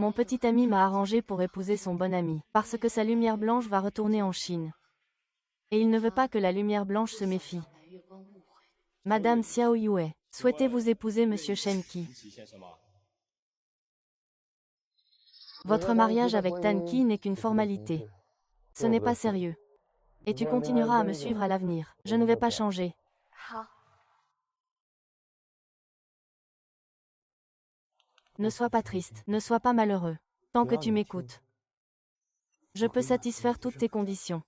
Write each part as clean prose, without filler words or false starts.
Mon petit ami m'a arrangé pour épouser son bon ami, parce que sa lumière blanche va retourner en Chine. Et il ne veut pas que la lumière blanche se méfie. Madame Xiao Yue, souhaitez-vous épouser Monsieur Shen Qi? Votre mariage avec Tan Qi n'est qu'une formalité. Ce n'est pas sérieux. Et tu continueras à me suivre à l'avenir. Je ne vais pas changer. Ne sois pas triste, ne sois pas malheureux. Tant que tu m'écoutes. Je peux satisfaire toutes tes conditions.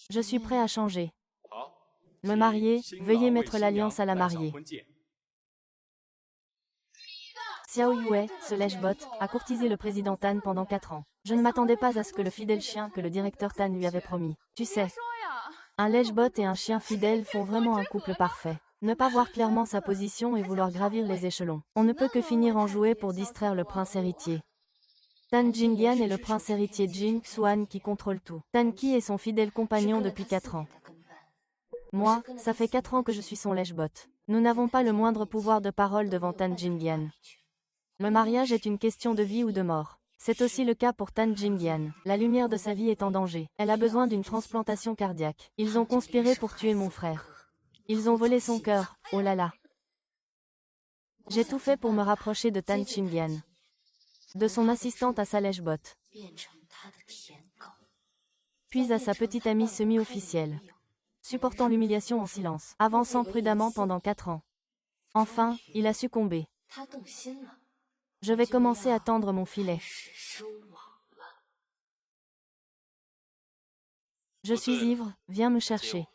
Je suis prêt à changer. Me marier, veuillez mettre l'alliance à la mariée. Xiao Yue, ce lèche-bot, a courtisé le président Tan pendant 4 ans. Je ne m'attendais pas à ce que le fidèle chien que le directeur Tan lui avait promis. Tu sais, un lèche-bot et un chien fidèle font vraiment un couple parfait. Ne pas voir clairement sa position et vouloir gravir les échelons. On ne peut que finir en jouet pour distraire le prince héritier. Tan Jingyan est le prince héritier Jing Xuan qui contrôle tout. Tan Qi est son fidèle compagnon depuis 4 ans. Moi, ça fait 4 ans que je suis son lèche-bot. Nous n'avons pas le moindre pouvoir de parole devant Tan Jingyan. Le mariage est une question de vie ou de mort. C'est aussi le cas pour Tan Jingyan. La lumière de sa vie est en danger. Elle a besoin d'une transplantation cardiaque. Ils ont conspiré pour tuer mon frère. Ils ont volé son cœur, oh là là. J'ai tout fait pour me rapprocher de Tan Jingyan. De son assistante à sa lèche-bot. Puis à sa petite amie semi-officielle. Supportant l'humiliation en silence, avançant prudemment pendant 4 ans. Enfin, il a succombé. Je vais commencer à tendre mon filet. Je suis ivre, viens me chercher.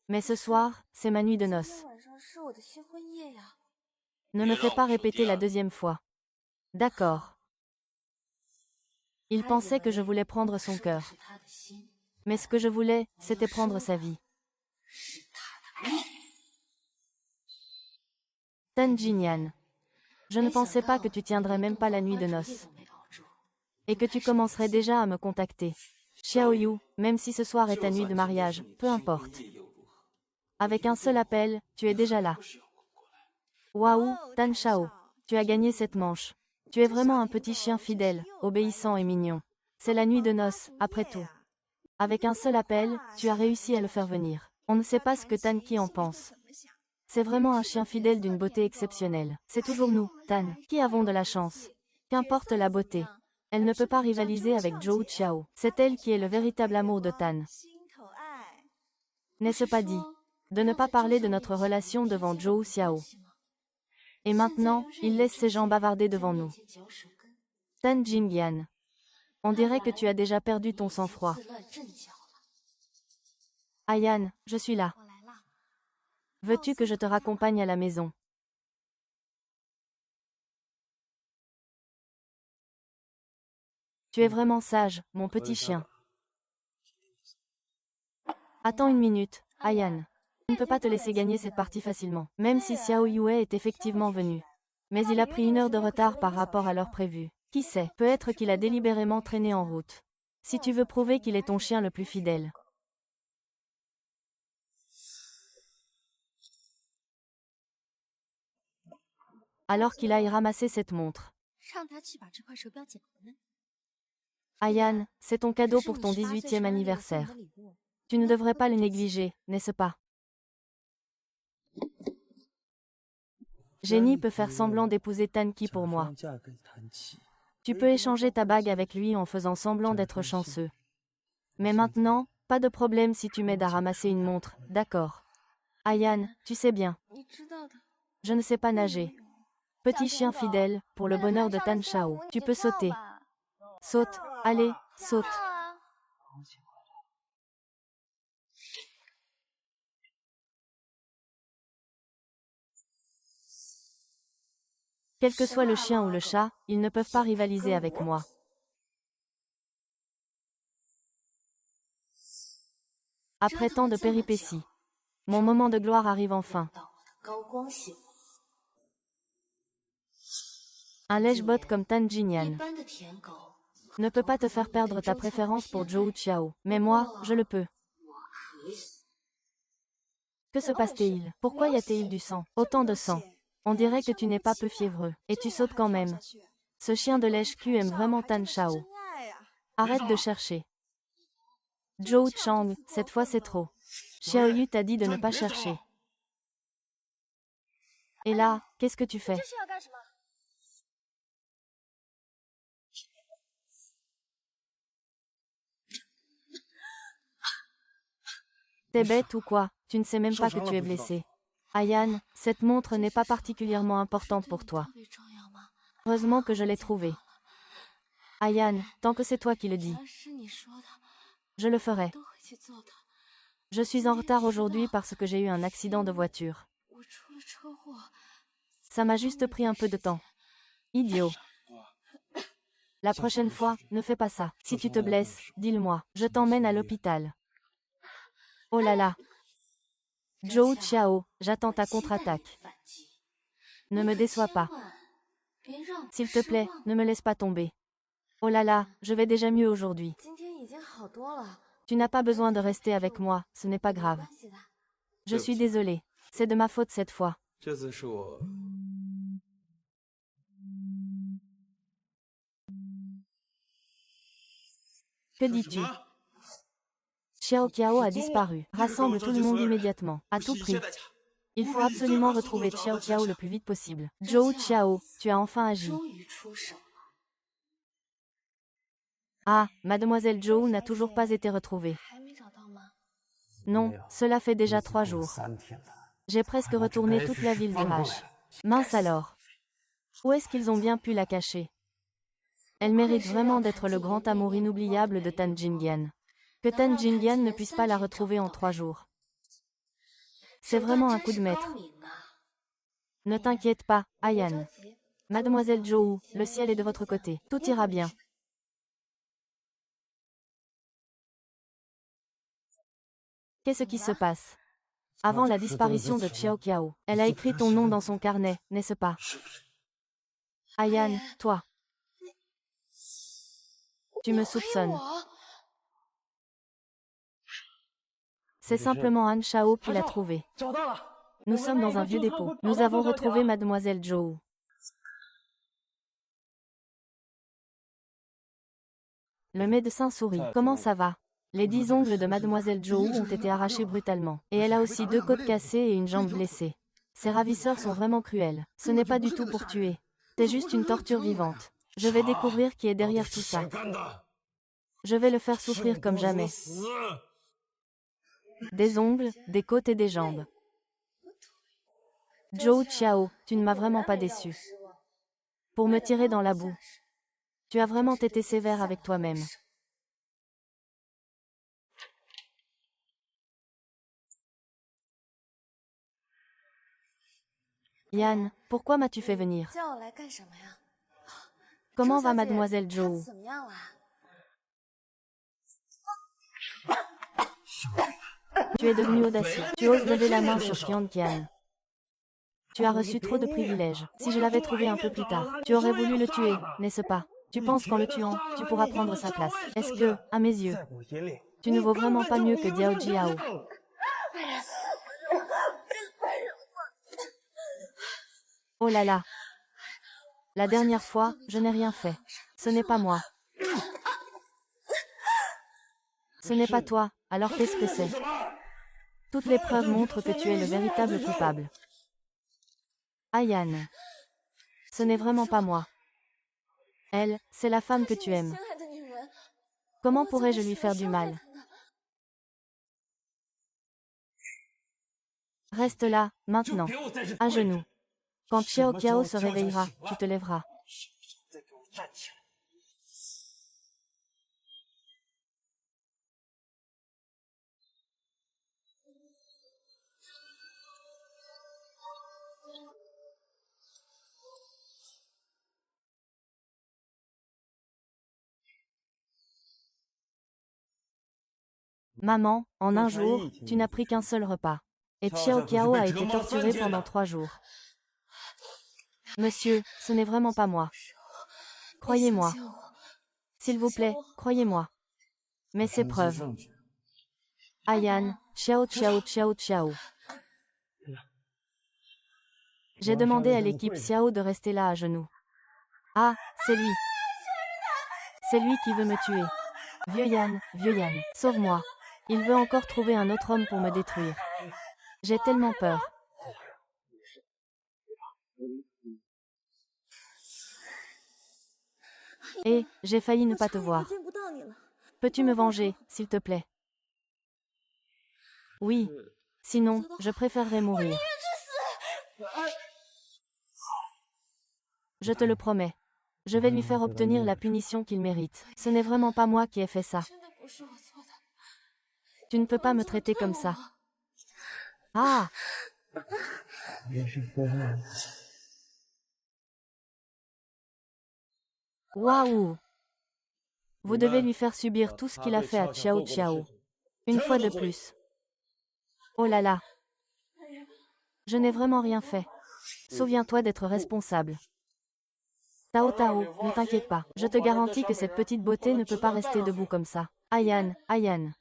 Mais ce soir, c'est ma nuit de noces. Ne me fais pas répéter la deuxième fois. D'accord. Il pensait que je voulais prendre son cœur. Mais ce que je voulais, c'était prendre sa vie. Tan Jingyan. Je ne pensais pas que tu tiendrais même pas la nuit de noces. Et que tu commencerais déjà à me contacter. Xiao Yu, même si ce soir est ta nuit de mariage, peu importe. Avec un seul appel, tu es déjà là. Waouh, Tan Shao. Tu as gagné cette manche. Tu es vraiment un petit chien fidèle, obéissant et mignon. C'est la nuit de noces, après tout. Avec un seul appel, tu as réussi à le faire venir. On ne sait pas ce que Tan Qi en pense. C'est vraiment un chien fidèle d'une beauté exceptionnelle. C'est toujours nous, Tan, qui avons de la chance. Qu'importe la beauté. Elle ne peut pas rivaliser avec Zhou Xiao. C'est elle qui est le véritable amour de Tan. N'est-ce pas dit? De ne pas parler de notre relation devant Zhou Xiao. Et maintenant, il laisse ses gens bavarder devant nous. Tan Jingyan. On dirait que tu as déjà perdu ton sang-froid. Ayan, je suis là. Veux-tu que je te raccompagne à la maison? Tu es vraiment sage, mon petit chien. Attends une minute, Ayan. Je ne peux pas te laisser gagner cette partie facilement, même si Xiao Yue est effectivement venu. Mais il a pris 1 heure de retard par rapport à l'heure prévue. Qui sait, peut-être qu'il a délibérément traîné en route. Si tu veux prouver qu'il est ton chien le plus fidèle. Alors qu'il aille ramasser cette montre. Ayan, c'est ton cadeau pour ton 18e anniversaire. Tu ne devrais pas le négliger, n'est-ce pas? Jenny peut faire semblant d'épouser Tan Qi pour moi. Tu peux échanger ta bague avec lui en faisant semblant d'être chanceux. Mais maintenant, pas de problème si tu m'aides à ramasser une montre, d'accord? Ayan, tu sais bien. Je ne sais pas nager. Petit chien fidèle, pour le bonheur de Tan Shao, tu peux sauter. Saute, allez, saute. Quel que soit le chien ou le chat, ils ne peuvent pas rivaliser avec moi. Après tant de péripéties, mon moment de gloire arrive enfin. Un lèche-bot comme Tan Jingyan ne peut pas te faire perdre ta préférence pour Zhou Xiao. Mais moi, je le peux. Que se passe-t-il? Pourquoi y a-t-il du sang? Autant de sang. On dirait que tu n'es pas peu fiévreux. Et tu sautes quand même. Ce chien de lèche-cul aime vraiment Tan Shao. Arrête de chercher. Zhou Chang, cette fois c'est trop. Xiao Yu t'a dit de ne pas chercher. Et là, qu'est-ce que tu fais? T'es bête ou quoi? Tu ne sais même pas que tu es blessé. Ayan, cette montre n'est pas particulièrement importante pour toi. Heureusement que je l'ai trouvée. Ayan, tant que c'est toi qui le dis. Je le ferai. Je suis en retard aujourd'hui parce que j'ai eu un accident de voiture. Ça m'a juste pris un peu de temps. Idiot. La prochaine fois, ne fais pas ça. Si tu te blesses, dis-le-moi. Je t'emmène à l'hôpital. Oh là là. Zhou Qiao, j'attends ta contre-attaque. Ne me déçois pas. S'il te plaît, ne me laisse pas tomber. Oh là là, je vais déjà mieux aujourd'hui. Tu n'as pas besoin de rester avec moi, ce n'est pas grave. Je suis désolée. C'est de ma faute cette fois. Que dis-tu? Xiao Qiao a disparu. Rassemble tout le monde immédiatement. À tout prix. Il faut absolument retrouver Xiao Qiao le plus vite possible. Zhou Qiao, tu as enfin agi. Ah, Mademoiselle Zhou n'a toujours pas été retrouvée. Non, cela fait déjà 3 jours. J'ai presque retourné toute la ville d'Irache. Mince alors. Où est-ce qu'ils ont bien pu la cacher? Elle mérite vraiment d'être le grand amour inoubliable de Tan Jingian. Que Tan Jingian ne puisse pas la retrouver en 3 jours. C'est vraiment un coup de maître. Ne t'inquiète pas, Ayan. Mademoiselle Zhou, le ciel est de votre côté. Tout ira bien. Qu'est-ce qui se passe? Avant la disparition de Xiao Qiao, elle a écrit ton nom dans son carnet, n'est-ce pas? Ayan, toi. Tu me soupçonnes. C'est simplement Han Shao qui l'a trouvé. Nous sommes dans un vieux dépôt. Nous avons retrouvé Mademoiselle Zhou. Le médecin sourit. Comment ça va? Les 10 ongles de Mademoiselle Zhou ont été arrachés brutalement. Et elle a aussi 2 côtes cassées et une jambe blessée. Ces ravisseurs sont vraiment cruels. Ce n'est pas du tout pour tuer. C'est juste une torture vivante. Je vais découvrir qui est derrière tout ça. Je vais le faire souffrir comme jamais. Des ongles, des côtes et des jambes. Zhou Qiao, tu ne m'as vraiment pas déçu. Pour me tirer dans la boue. Tu as vraiment été sévère avec toi-même. Yan, pourquoi m'as-tu fait venir? Comment va Mademoiselle Zhou? Tu es devenu audacieux. Tu oses lever la main sur Qian Qian. Tu as reçu trop de privilèges. Si je l'avais trouvé un peu plus tard, tu aurais voulu le tuer, n'est-ce pas? Tu penses qu'en le tuant, tu pourras prendre sa place. Est-ce que, à mes yeux, tu ne vaux vraiment pas mieux que Diao Jiao? Oh là là. La dernière fois, je n'ai rien fait. Ce n'est pas moi. Ce n'est pas toi, alors qu'est-ce que c'est? Toutes les preuves montrent que tu es le véritable coupable. Ayan. Ce n'est vraiment pas moi. Elle, c'est la femme que tu aimes. Comment pourrais-je lui faire du mal? Reste là, maintenant. À genoux. Quand Xiao Qiao se réveillera, tu te lèveras. Maman, en un jour, tu n'as pris qu'un seul repas. Et Xiao Qiao a été torturé pendant 3 jours. Monsieur, ce n'est vraiment pas moi. Croyez-moi. S'il vous plaît, croyez-moi. Mais c'est preuve. Ayan, Xiao Xiao Xiao Xiao. J'ai demandé à l'équipe Xiao de rester là à genoux. Ah, c'est lui. C'est lui qui veut me tuer. Vieux Yann, sauve-moi. Il veut encore trouver un autre homme pour me détruire. J'ai tellement peur. Hé, j'ai failli ne pas te voir. Peux-tu me venger, s'il te plaît? Oui. Sinon, je préférerais mourir. Je te le promets. Je vais lui faire obtenir la punition qu'il mérite. Ce n'est vraiment pas moi qui ai fait ça. Tu ne peux pas me traiter comme ça. Ah! Waouh! Vous devez lui faire subir tout ce qu'il a fait à Xiao Xiao. Une fois de plus. Oh là là! Je n'ai vraiment rien fait. Souviens-toi d'être responsable. Tao Tao, ne t'inquiète pas. Je te garantis que cette petite beauté ne peut pas rester debout comme ça. Ayan, Ayan.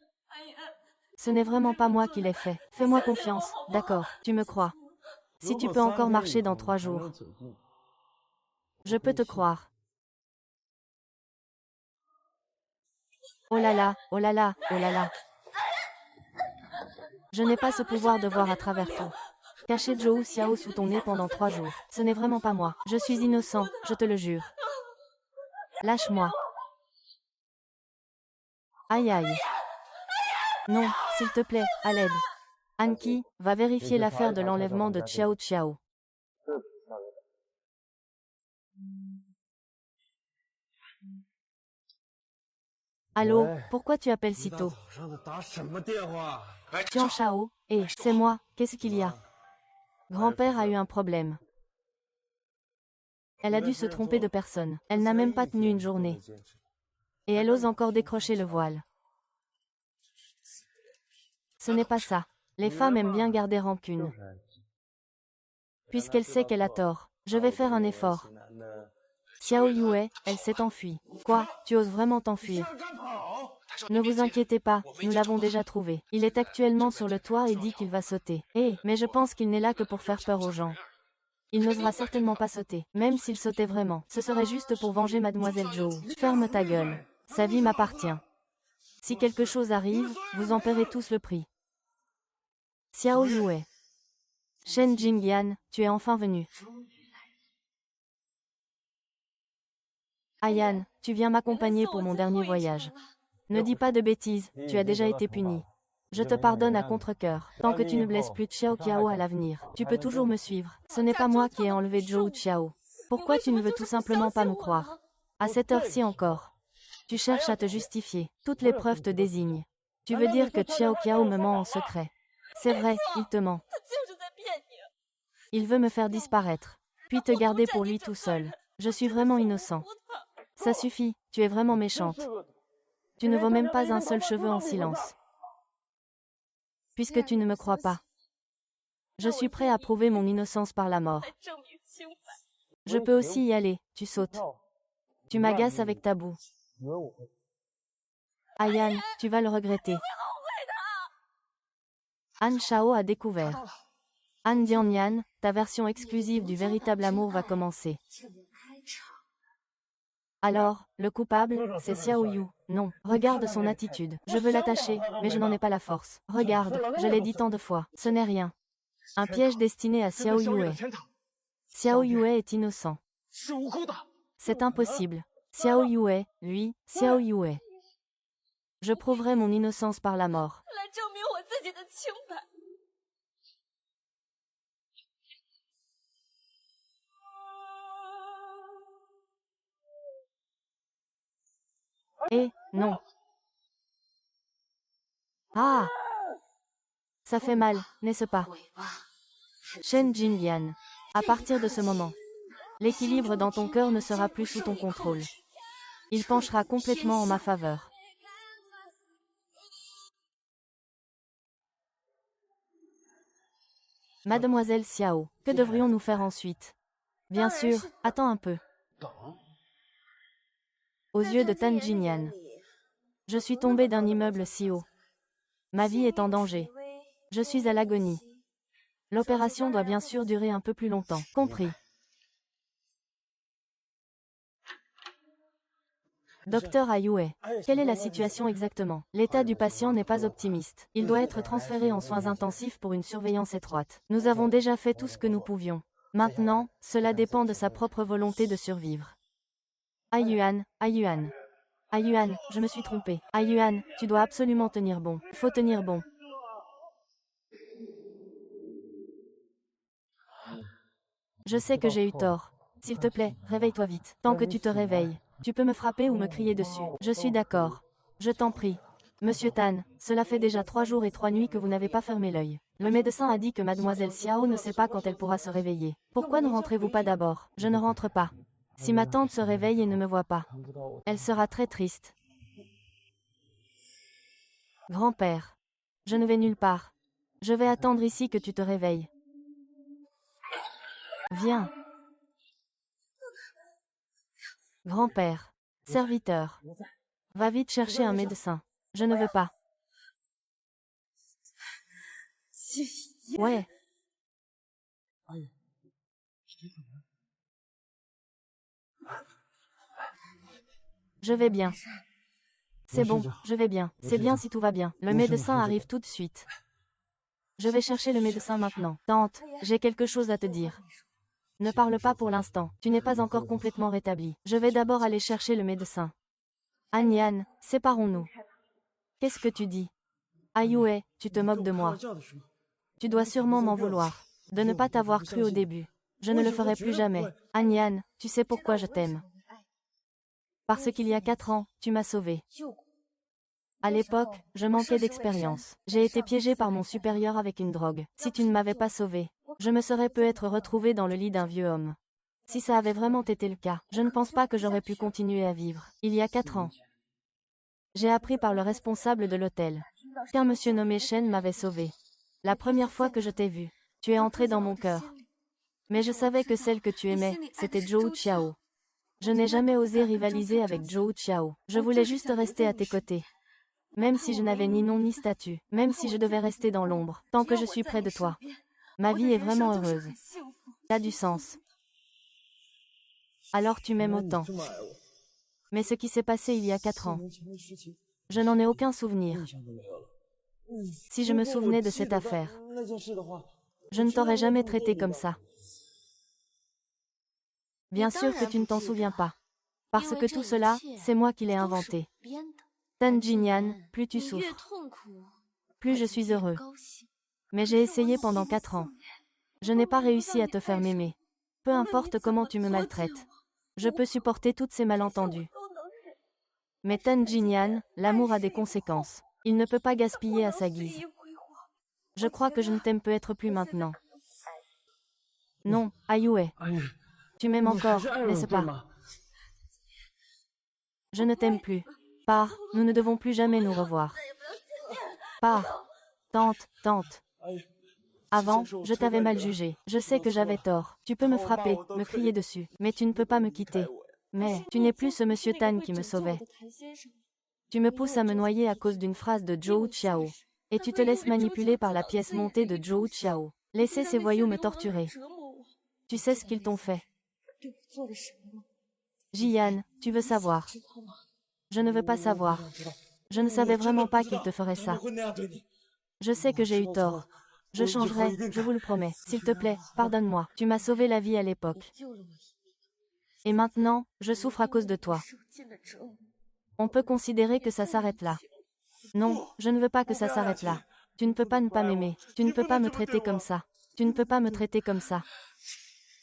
Ce n'est vraiment pas moi qui l'ai fait. Fais-moi confiance, d'accord, tu me crois. Si tu peux encore marcher dans 3 jours. Je peux te croire. Oh là là, oh là là, oh là là. Je n'ai pas ce pouvoir de voir à travers tout. Cacher Zhou Xiao sous ton nez pendant 3 jours. Ce n'est vraiment pas moi. Je suis innocent, je te le jure. Lâche-moi. Aïe aïe. Non, s'il te plaît, à l'aide. Anki, va vérifier l'affaire de l'enlèvement de Xiao Xiao. Allô, pourquoi tu appelles si tôt? Tian Shao, c'est moi, qu'est-ce qu'il y a? Grand-père a eu un problème. Elle a dû se tromper de personne. Elle n'a même pas tenu une journée. Et elle ose encore décrocher le voile. Ce n'est pas ça. Les femmes aiment bien garder rancune. Puisqu'elle sait qu'elle a tort, je vais faire un effort. Xiao Yue, elle s'est enfuie. Quoi, tu oses vraiment t'enfuir? Ne vous inquiétez pas, nous l'avons déjà trouvé. Il est actuellement sur le toit et dit qu'il va sauter. Mais je pense qu'il n'est là que pour faire peur aux gens. Il n'osera certainement pas sauter, même s'il sautait vraiment. Ce serait juste pour venger Mademoiselle Zhou. Ferme ta gueule. Sa vie m'appartient. Si quelque chose arrive, vous en paierez tous le prix. Xiao Yue. Shen Jingyan, tu es enfin venu. Ayan, tu viens m'accompagner pour mon dernier voyage. Ne dis pas de bêtises, tu as déjà été puni. Je te pardonne à contre-cœur. Tant que tu ne blesses plus Xiao Qiao à l'avenir, tu peux toujours me suivre. Ce n'est pas moi qui ai enlevé Zhou Xiao. Pourquoi tu ne veux tout simplement pas me croire? À cette heure-ci encore. Tu cherches à te justifier. Toutes les preuves te désignent. Tu veux dire que Xiao Qiao me ment en secret. C'est vrai, il te ment. Il veut me faire disparaître. Puis te garder pour lui tout seul. Je suis vraiment innocent. Ça suffit, tu es vraiment méchante. Tu ne vaux même pas un seul cheveu en silence. Puisque tu ne me crois pas. Je suis prêt à prouver mon innocence par la mort. Je peux aussi y aller, tu sautes. Tu m'agaces avec ta boue. Ayan, tu vas le regretter. Han Shao a découvert. Han Dianyan, ta version exclusive du véritable amour va commencer. Alors, le coupable, c'est Xiao Yu. Non, regarde son attitude. Je veux l'attacher, mais je n'en ai pas la force. Regarde, je l'ai dit tant de fois. Ce n'est rien. Un piège destiné à Xiao Yue. Xiao Yue est innocent. C'est impossible. Xiao Yue, lui, Xiao Yue. Je prouverai mon innocence par la mort. Non. Ah! Ça fait mal, n'est-ce pas? Shen Jingyan. À partir de ce moment, l'équilibre dans ton cœur ne sera plus sous ton contrôle. Il penchera complètement en ma faveur. Mademoiselle Xiao, que devrions-nous faire ensuite? Bien sûr, attends un peu. Aux yeux de Tan Jingyan, je suis tombée d'un immeuble si haut. Ma vie est en danger. Je suis à l'agonie. L'opération doit bien sûr durer un peu plus longtemps. Compris. Docteur Ayue, quelle est la situation exactement? L'état du patient n'est pas optimiste. Il doit être transféré en soins intensifs pour une surveillance étroite. Nous avons déjà fait tout ce que nous pouvions. Maintenant, cela dépend de sa propre volonté de survivre. Ayuan, Ayuan. Ayuan, je me suis trompé. Ayuan, tu dois absolument tenir bon. Faut tenir bon. Je sais que j'ai eu tort. S'il te plaît, réveille-toi vite. Tant que tu te réveilles, tu peux me frapper ou me crier dessus. Je suis d'accord. Je t'en prie. Monsieur Tan, cela fait déjà 3 jours et 3 nuits que vous n'avez pas fermé l'œil. Le médecin a dit que mademoiselle Xiao ne sait pas quand elle pourra se réveiller. Pourquoi ne rentrez-vous pas d'abord? Je ne rentre pas. Si ma tante se réveille et ne me voit pas, elle sera très triste. Grand-père. Je ne vais nulle part. Je vais attendre ici que tu te réveilles. Viens. Grand-père. Serviteur. Va vite chercher un médecin. Je ne veux pas. Ouais. Je vais bien. C'est bon, je vais bien. C'est bien si tout va bien. Le médecin arrive tout de suite. Je vais chercher le médecin maintenant. Tante, j'ai quelque chose à te dire. Ne parle pas pour l'instant. Tu n'es pas encore complètement rétabli. Je vais d'abord aller chercher le médecin. Anyan, séparons-nous. Qu'est-ce que tu dis? Ayue, tu te moques de moi. Tu dois sûrement m'en vouloir. De ne pas t'avoir cru au début. Je ne le ferai plus jamais. Anyan, tu sais pourquoi je t'aime. Parce qu'il y a 4 ans, tu m'as sauvé. À l'époque, je manquais d'expérience. J'ai été piégée par mon supérieur avec une drogue. Si tu ne m'avais pas sauvée, je me serais peut-être retrouvée dans le lit d'un vieux homme. Si ça avait vraiment été le cas, je ne pense pas que j'aurais pu continuer à vivre. Il y a 4 ans, j'ai appris par le responsable de l'hôtel qu'un monsieur nommé Shen m'avait sauvée. La première fois que je t'ai vue, tu es entrée dans mon cœur. Mais je savais que celle que tu aimais, c'était Zhou Qiao. Je n'ai jamais osé rivaliser avec Zhou Qiao. Je voulais juste rester à tes côtés. Même si je n'avais ni nom ni statut, même si je devais rester dans l'ombre, tant que je suis près de toi. Ma vie est vraiment heureuse. T'as du sens. Alors tu m'aimes autant. Mais ce qui s'est passé il y a 4 ans, je n'en ai aucun souvenir. Si je me souvenais de cette affaire, je ne t'aurais jamais traité comme ça. Bien sûr que tu ne t'en souviens pas. Parce que tout cela, c'est moi qui l'ai inventé. Tan Jinyan, plus tu souffres, plus je suis heureux. Mais j'ai essayé pendant 4 ans. Je n'ai pas réussi à te faire m'aimer. Peu importe comment tu me maltraites. Je peux supporter toutes ces malentendus. Mais Tan Jinyan, l'amour a des conséquences. Il ne peut pas gaspiller à sa guise. Je crois que je ne t'aime peut-être plus maintenant. Non, Ayue. Tu m'aimes encore, n'est-ce pas? Je ne t'aime plus. Pars, nous ne devons plus jamais nous revoir. Pars. Tante. Avant, je t'avais mal jugé. Je sais que j'avais tort. Tu peux me frapper, me crier dessus, mais tu ne peux pas me quitter. Mais, tu n'es plus ce monsieur Tan qui me sauvait. Tu me pousses à me noyer à cause d'une phrase de Zhou Qiao. Et tu te laisses manipuler par la pièce montée de Zhou Qiao. Laissez ces voyous me torturer. Tu sais ce qu'ils t'ont fait. Jian, tu veux savoir? Je ne veux pas savoir. Je ne savais vraiment pas qu'il te ferait ça. Je sais que j'ai eu tort. Je changerai, je vous le promets. S'il te plaît, pardonne-moi. Tu m'as sauvé la vie à l'époque. Et maintenant, je souffre à cause de toi. On peut considérer que ça s'arrête là. Non, je ne veux pas que ça s'arrête là. Tu ne peux pas ne pas m'aimer. Tu ne peux pas me traiter comme ça. Tu ne peux pas me traiter comme ça.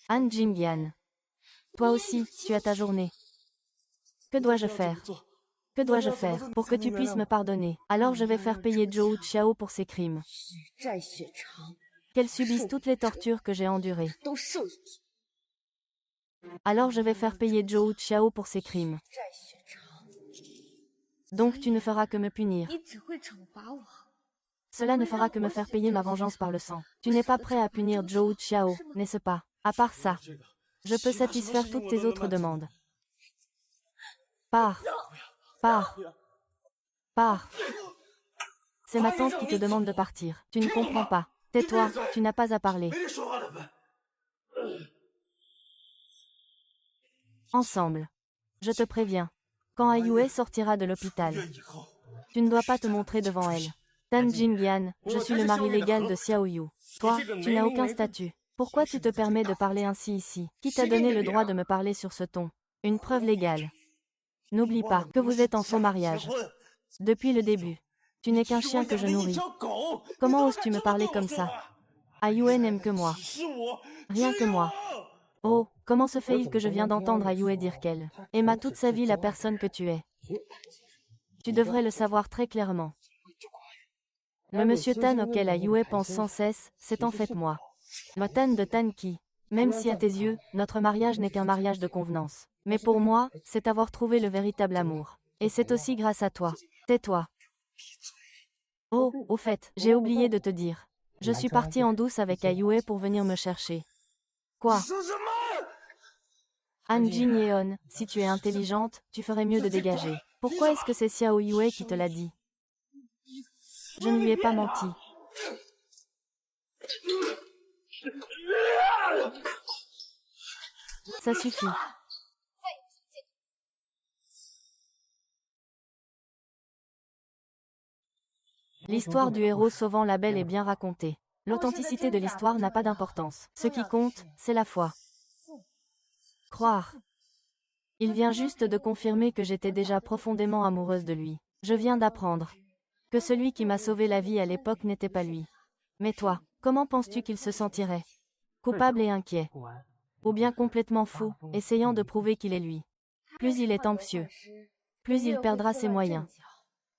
Han Jingyan. Toi aussi, tu as ta journée. Que dois-je faire? Que dois-je faire pour que tu puisses me pardonner? Alors je vais faire payer Zhou Qiao pour ses crimes. Qu'elle subisse toutes les tortures que j'ai endurées. Alors je vais faire payer Zhou Qiao pour ses crimes. Donc tu ne feras que me punir. Cela ne fera que me faire payer ma vengeance par le sang. Tu n'es pas prêt à punir Zhou Qiao, n'est-ce pas? À part ça, je peux satisfaire toutes tes autres demandes. Pars. C'est ma tante qui te demande de partir. Tu ne comprends pas. Tais-toi, tu n'as pas à parler. Ensemble. Je te préviens. Quand Ayue sortira de l'hôpital, tu ne dois pas te montrer devant elle. Tan Jingyan, je suis le mari légal de Xiao Yu. Toi, tu n'as aucun statut. Pourquoi tu te permets de parler ainsi ici? Qui t'a donné le droit de me parler sur ce ton? Une preuve légale. N'oublie pas que vous êtes en faux mariage. Depuis le début. Tu n'es qu'un chien que je nourris. Comment oses-tu me parler comme ça? Ayue n'aime que moi. Rien que moi. Oh, comment se fait-il que je viens d'entendre Ayue dire qu'elle aima toute sa vie la personne que tu es? Tu devrais le savoir très clairement. Le monsieur Tan auquel Ayue pense sans cesse, c'est en fait moi. Le Tan de Tan qui, même si à tes yeux, notre mariage n'est qu'un mariage de convenance. Mais pour moi, c'est avoir trouvé le véritable amour. Et c'est aussi grâce à toi. Tais-toi. Oh, au fait, j'ai oublié de te dire. Je suis partie en douce avec Ayue pour venir me chercher. Quoi? Han Jin Yeon, si tu es intelligente, tu ferais mieux de dégager. Pourquoi est-ce que c'est Xiao Yue qui te l'a dit? Je ne lui ai pas menti. Ça suffit. L'histoire du héros sauvant la belle est bien racontée. L'authenticité de l'histoire n'a pas d'importance. Ce qui compte, c'est la foi. Croire. Il vient juste de confirmer que j'étais déjà profondément amoureuse de lui. Je viens d'apprendre que celui qui m'a sauvé la vie à l'époque n'était pas lui. Mais toi, comment penses-tu qu'il se sentirait? Coupable et inquiet. Ou bien complètement fou, essayant de prouver qu'il est lui. Plus il est anxieux, plus il perdra ses moyens.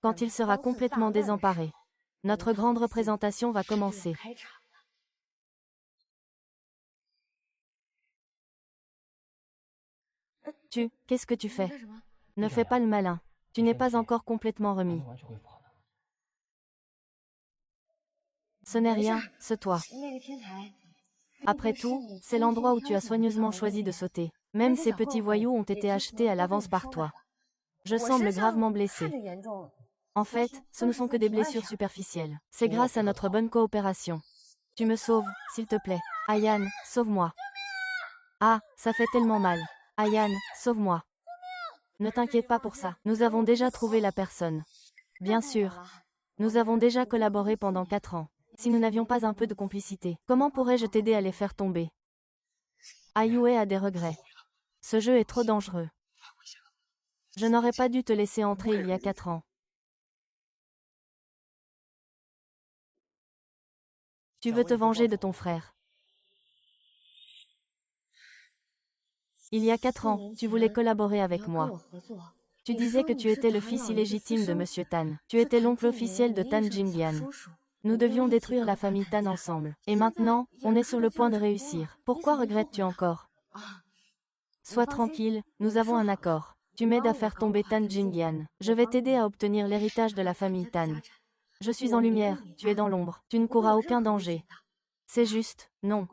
Quand il sera complètement désemparé, notre grande représentation va commencer. Qu'est-ce que tu fais? Ne fais pas le malin. Tu n'es pas encore complètement remis. Ce n'est rien, c'est toi. Après tout, c'est l'endroit où tu as soigneusement choisi de sauter. Même ces petits voyous ont été achetés à l'avance par toi. Je semble gravement blessé. En fait, ce ne sont que des blessures superficielles. C'est grâce à notre bonne coopération. Tu me sauves, s'il te plaît. Ayan, sauve-moi. Ah, ça fait tellement mal. Ayan, sauve-moi. Ne t'inquiète pas pour ça. Nous avons déjà trouvé la personne. Bien sûr. Nous avons déjà collaboré pendant 4 ans. Si nous n'avions pas un peu de complicité, comment pourrais-je t'aider à les faire tomber? Ayue a des regrets. Ce jeu est trop dangereux. Je n'aurais pas dû te laisser entrer il y a 4 ans. Tu veux te venger de ton frère. Il y a 4 ans, tu voulais collaborer avec moi. Tu disais que tu étais le fils illégitime de Monsieur Tan. Tu étais l'oncle officiel de Tan Jingyan. Nous devions détruire la famille Tan ensemble. Et maintenant, on est sur le point de réussir. Pourquoi regrettes-tu encore? Sois tranquille, nous avons un accord. Tu m'aides à faire tomber Tan Jingyan. Je vais t'aider à obtenir l'héritage de la famille Tan. Je suis en lumière, tu es dans l'ombre. Tu ne courras aucun danger. C'est juste, non.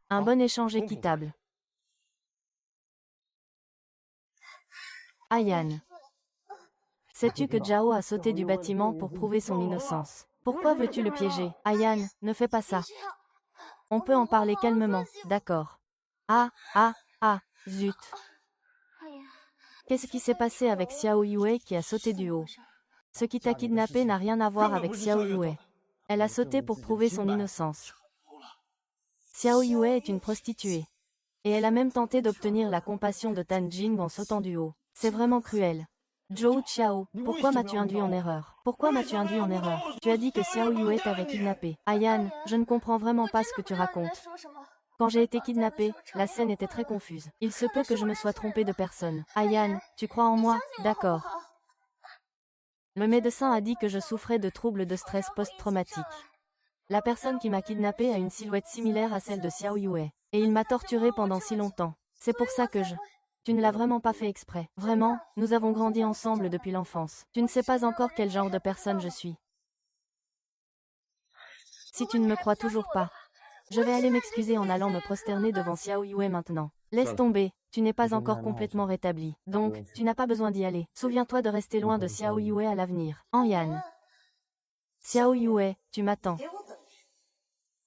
Un bon échange équitable. Ayan. Sais-tu que Zhao a sauté du bâtiment pour prouver son innocence? Pourquoi veux-tu le piéger? Ayan, ne fais pas ça. On peut en parler calmement, d'accord. Ah, zut. Qu'est-ce qui s'est passé avec Xiao Yue qui a sauté du haut? Ce qui t'a kidnappé n'a rien à voir avec Xiao Yue. Elle a sauté pour prouver son innocence. Xiao Yue est une prostituée. Et elle a même tenté d'obtenir la compassion de Tan Jing en sautant du haut. C'est vraiment cruel. Zhou Qiao, pourquoi m'as-tu induit en erreur? Pourquoi m'as-tu induit en erreur? Tu as dit que Xiao Yue t'avait kidnappé. Ayan, je ne comprends vraiment pas ce que tu racontes. Quand j'ai été kidnappée, la scène était très confuse. Il se peut que je me sois trompée de personne. Ayan, tu crois en moi? D'accord. Le médecin a dit que je souffrais de troubles de stress post-traumatique. La personne qui m'a kidnappée a une silhouette similaire à celle de Xiao Yue. Et il m'a torturée pendant si longtemps. C'est pour ça que Tu ne l'as vraiment pas fait exprès. Vraiment, nous avons grandi ensemble depuis l'enfance. Tu ne sais pas encore quel genre de personne je suis. Si tu ne me crois toujours pas, je vais aller m'excuser en allant me prosterner devant Xiao Yue maintenant. Laisse tomber, tu n'es pas encore complètement rétabli. Donc, tu n'as pas besoin d'y aller. Souviens-toi de rester loin de Xiao Yue à l'avenir. Yan. Xiao Yue, tu m'attends.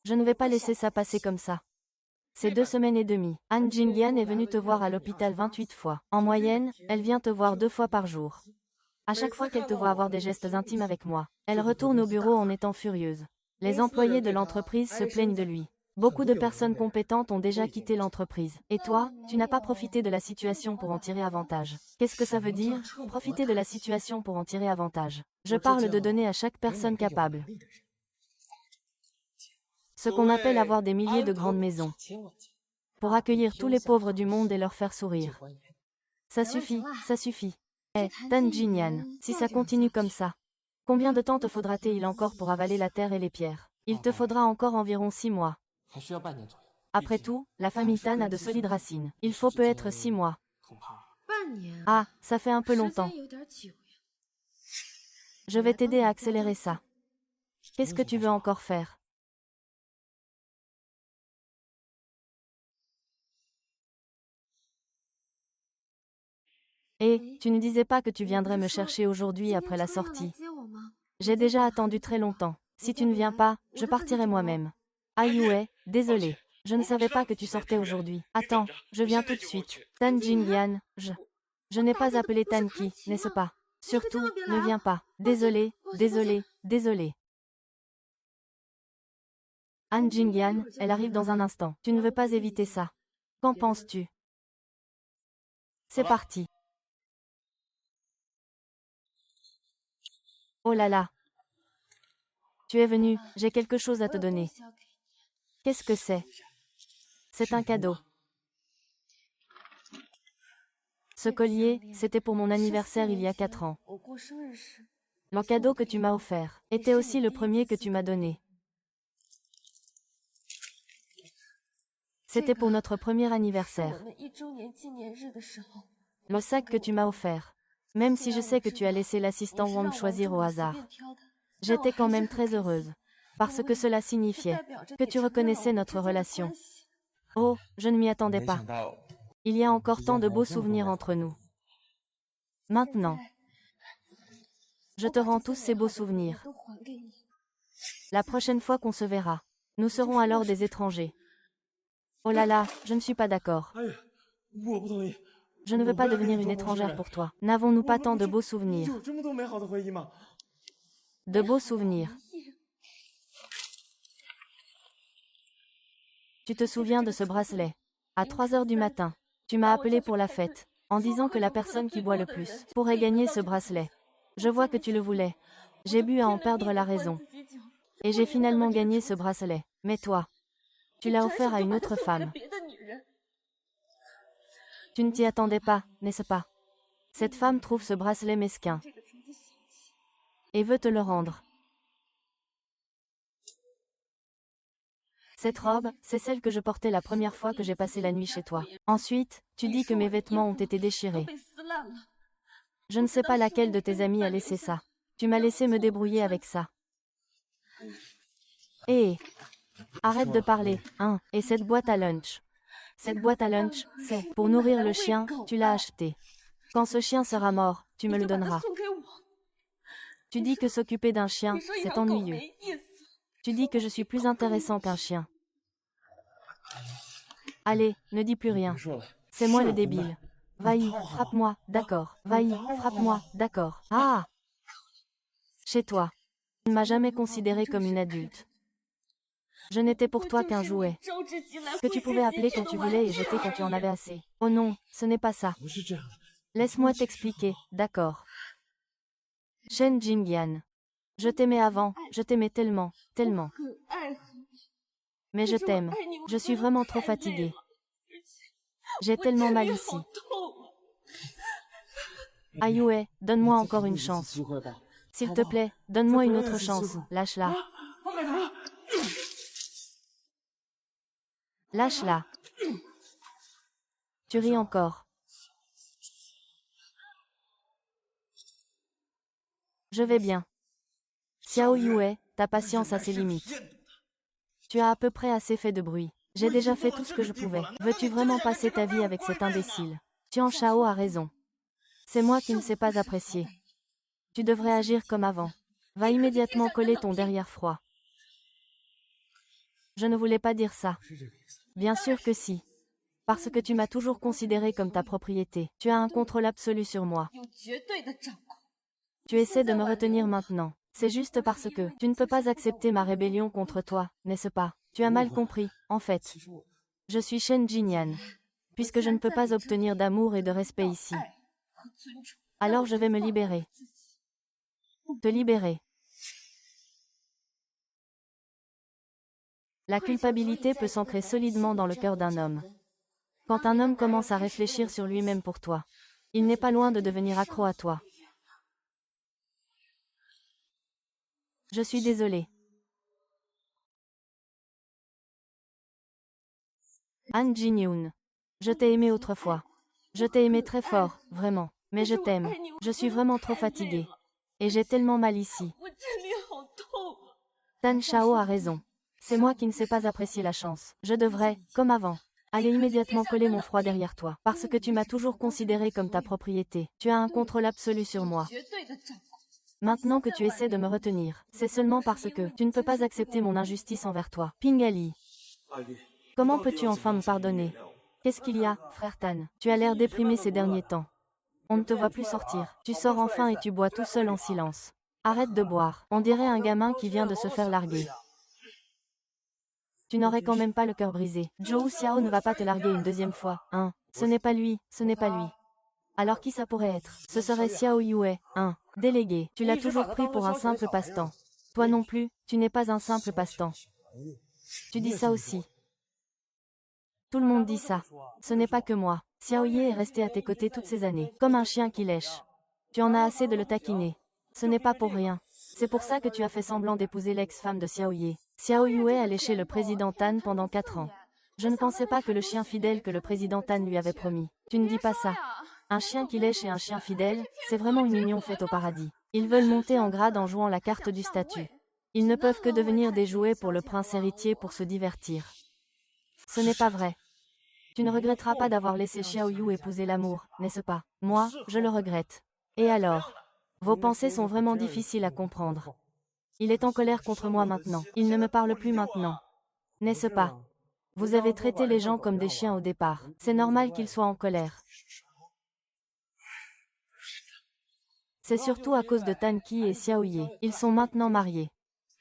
Je ne vais pas laisser ça passer comme ça. C'est 2 semaines et demie. Han Jingyan est venue te voir à l'hôpital 28 fois. En moyenne, elle vient te voir 2 fois par jour. À chaque fois qu'elle te voit avoir des gestes intimes avec moi, elle retourne au bureau en étant furieuse. Les employés de l'entreprise se plaignent de lui. Beaucoup de personnes compétentes ont déjà quitté l'entreprise. Et toi, tu n'as pas profité de la situation pour en tirer avantage. Qu'est-ce que ça veut dire, profiter de la situation pour en tirer avantage? Je parle de donner à chaque personne capable. Ce qu'on appelle avoir des milliers de grandes maisons. Pour accueillir tous les pauvres du monde et leur faire sourire. Ça suffit, ça suffit. Eh, Tan Jingyan, si ça continue comme ça, combien de temps te faudra-t-il encore pour avaler la terre et les pierres? Il te faudra encore environ 6 mois. Après tout, la famille Tan a de solides racines. Il faut peut-être 6 mois. Ah, ça fait un peu longtemps. Je vais t'aider à accélérer ça. Qu'est-ce que tu veux encore faire? Et, tu ne disais pas que tu viendrais me chercher aujourd'hui après la sortie. J'ai déjà attendu très longtemps. Si tu ne viens pas, je partirai moi-même. Aïe, désolé. Je ne savais pas que tu sortais aujourd'hui. Attends, je viens tout de suite. Tan Jingyan, je n'ai pas appelé Tan Qi, n'est-ce pas? Surtout, ne viens pas. Désolé, désolé, désolé. Han Jingyan, elle arrive dans un instant. Tu ne veux pas éviter ça. Qu'en penses-tu? C'est parti. Oh là là. Tu es venu, j'ai quelque chose à te donner. Qu'est-ce que c'est? C'est un cadeau. Ce collier, c'était pour mon anniversaire il y a 4 ans. Le cadeau que tu m'as offert était aussi le premier que tu m'as donné. C'était pour notre premier anniversaire. Le sac que tu m'as offert. Même si je sais que tu as laissé l'assistant Wang choisir au hasard. J'étais quand même très heureuse. Parce que cela signifiait que tu reconnaissais notre relation. Oh, je ne m'y attendais pas. Il y a encore tant de beaux souvenirs entre nous. Maintenant, je te rends tous ces beaux souvenirs. La prochaine fois qu'on se verra, nous serons alors des étrangers. Oh là là, je ne suis pas d'accord. Je ne veux pas devenir une étrangère pour toi. N'avons-nous pas tant de beaux souvenirs? De beaux souvenirs. Tu te souviens de ce bracelet? À 3 heures du matin, tu m'as appelé pour la fête, en disant que la personne qui boit le plus pourrait gagner ce bracelet. Je vois que tu le voulais. J'ai bu à en perdre la raison. Et j'ai finalement gagné ce bracelet. Mais toi, tu l'as offert à une autre femme. Tu ne t'y attendais pas, n'est-ce pas? Cette femme trouve ce bracelet mesquin et veut te le rendre. Cette robe, c'est celle que je portais la première fois que j'ai passé la nuit chez toi. Ensuite, tu dis que mes vêtements ont été déchirés. Je ne sais pas laquelle de tes amies a laissé ça. Tu m'as laissé me débrouiller avec ça. Hé, arrête de parler, hein, et cette boîte à lunch. Cette boîte à lunch, c'est pour nourrir le chien, tu l'as acheté. Quand ce chien sera mort, tu me le donneras. Tu dis que s'occuper d'un chien, c'est ennuyeux. Tu dis que je suis plus intéressant qu'un chien. Allez, ne dis plus rien. C'est moi le débile. Va-y, frappe-moi, d'accord. Va-y, frappe-moi, d'accord. Ah! Chez toi. Tu ne m'as jamais considérée comme une adulte. Je n'étais pour toi qu'un jouet. Que tu pouvais appeler quand tu voulais et jeter quand tu en avais assez. Oh non, ce n'est pas ça. Laisse-moi t'expliquer, d'accord. Shen Jingyan. Je t'aimais avant, je t'aimais tellement, tellement. Mais je t'aime. Je suis vraiment trop fatiguée. J'ai tellement mal ici. Aïe, donne-moi encore une chance. S'il te plaît, donne-moi une autre chance. Lâche-la. Lâche-la. Tu ris encore. Je vais bien. Xiao Yue, ta patience a ses limites. Tu as à peu près assez fait de bruit. J'ai déjà fait tout ce que je pouvais. Veux-tu vraiment passer ta vie avec cet imbécile? Tian Shao a raison. C'est moi qui ne sais pas apprécier. Tu devrais agir comme avant. Va immédiatement coller ton derrière froid. Je ne voulais pas dire ça. Bien sûr que si. Parce que tu m'as toujours considéré comme ta propriété. Tu as un contrôle absolu sur moi. Tu essaies de me retenir maintenant. C'est juste parce que tu ne peux pas accepter ma rébellion contre toi, n'est-ce pas? Tu as mal compris, en fait. Je suis Shen Jinyan. Puisque je ne peux pas obtenir d'amour et de respect ici. Alors je vais me libérer. Te libérer. La culpabilité peut s'ancrer solidement dans le cœur d'un homme. Quand un homme commence à réfléchir sur lui-même pour toi, il n'est pas loin de devenir accro à toi. Je suis désolée. Han Jin-yoon. Je t'ai aimé autrefois. Je t'ai aimé très fort, vraiment. Mais je t'aime. Je suis vraiment trop fatiguée. Et j'ai tellement mal ici. Tan Shao a raison. C'est moi qui ne sais pas apprécier la chance. Je devrais, comme avant, aller immédiatement coller mon froid derrière toi. Parce que tu m'as toujours considéré comme ta propriété. Tu as un contrôle absolu sur moi. Maintenant que tu essaies de me retenir, c'est seulement parce que tu ne peux pas accepter mon injustice envers toi. Pingali. Comment peux-tu enfin me pardonner? Qu'est-ce qu'il y a, frère Tan? Tu as l'air déprimé ces derniers temps. On ne te voit plus sortir. Tu sors enfin et tu bois tout seul en silence. Arrête de boire. On dirait un gamin qui vient de se faire larguer. Tu n'aurais quand même pas le cœur brisé. Zhou Xiao ne va pas te larguer une deuxième fois, hein? Ce n'est pas lui, ce n'est pas lui. Alors qui ça pourrait être? Ce serait Xiao Yue, hein? Délégué. Tu l'as toujours pris pour un simple passe-temps. Toi non plus, tu n'es pas un simple passe-temps. Tu dis ça aussi. Tout le monde dit ça. Ce n'est pas que moi. Xiao Ye est resté à tes côtés toutes ces années, comme un chien qui lèche. Tu en as assez de le taquiner. Ce n'est pas pour rien. C'est pour ça que tu as fait semblant d'épouser l'ex-femme de Xiao Ye. Xiao Yue a léché le président Tan pendant 4 ans. Je ne pensais pas que le chien fidèle que le président Tan lui avait promis. Tu ne dis pas ça. Un chien qui lèche et un chien fidèle, c'est vraiment une union faite au paradis. Ils veulent monter en grade en jouant la carte du statut. Ils ne peuvent que devenir des jouets pour le prince héritier pour se divertir. Ce n'est pas vrai. Tu ne regretteras pas d'avoir laissé Xiao Yu épouser l'amour, n'est-ce pas? Moi, je le regrette. Et alors? Vos pensées sont vraiment difficiles à comprendre. Il est en colère contre moi maintenant. Il ne me parle plus maintenant. N'est-ce pas? Vous avez traité les gens comme des chiens au départ. C'est normal qu'ils soient en colère. C'est surtout à cause de Tan Qi et Xiao Ye. Ils sont maintenant mariés.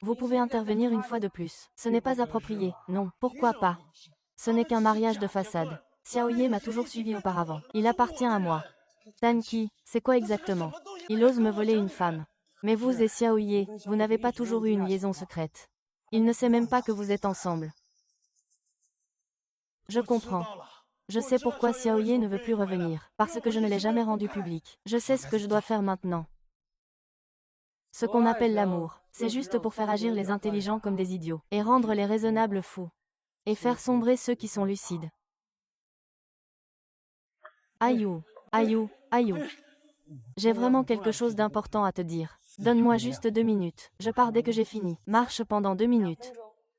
Vous pouvez intervenir une fois de plus. Ce n'est pas approprié, non. Pourquoi pas? Ce n'est qu'un mariage de façade. Xiao Ye m'a toujours suivi auparavant. Il appartient à moi. Tan Qi, c'est quoi exactement? Il ose me voler une femme. Mais vous et Xiao Ye, vous n'avez pas toujours eu une liaison secrète. Il ne sait même pas que vous êtes ensemble. Je comprends. Je sais pourquoi Xiao Ye ne veut plus revenir. Parce que je ne l'ai jamais rendu public. Je sais ce que je dois faire maintenant. Ce qu'on appelle l'amour, c'est juste pour faire agir les intelligents comme des idiots. Et rendre les raisonnables fous. Et faire sombrer ceux qui sont lucides. Aïou, aïou, aïou. J'ai vraiment quelque chose d'important à te dire. Donne-moi juste 2 minutes. Je pars dès que j'ai fini. Marche pendant 2 minutes.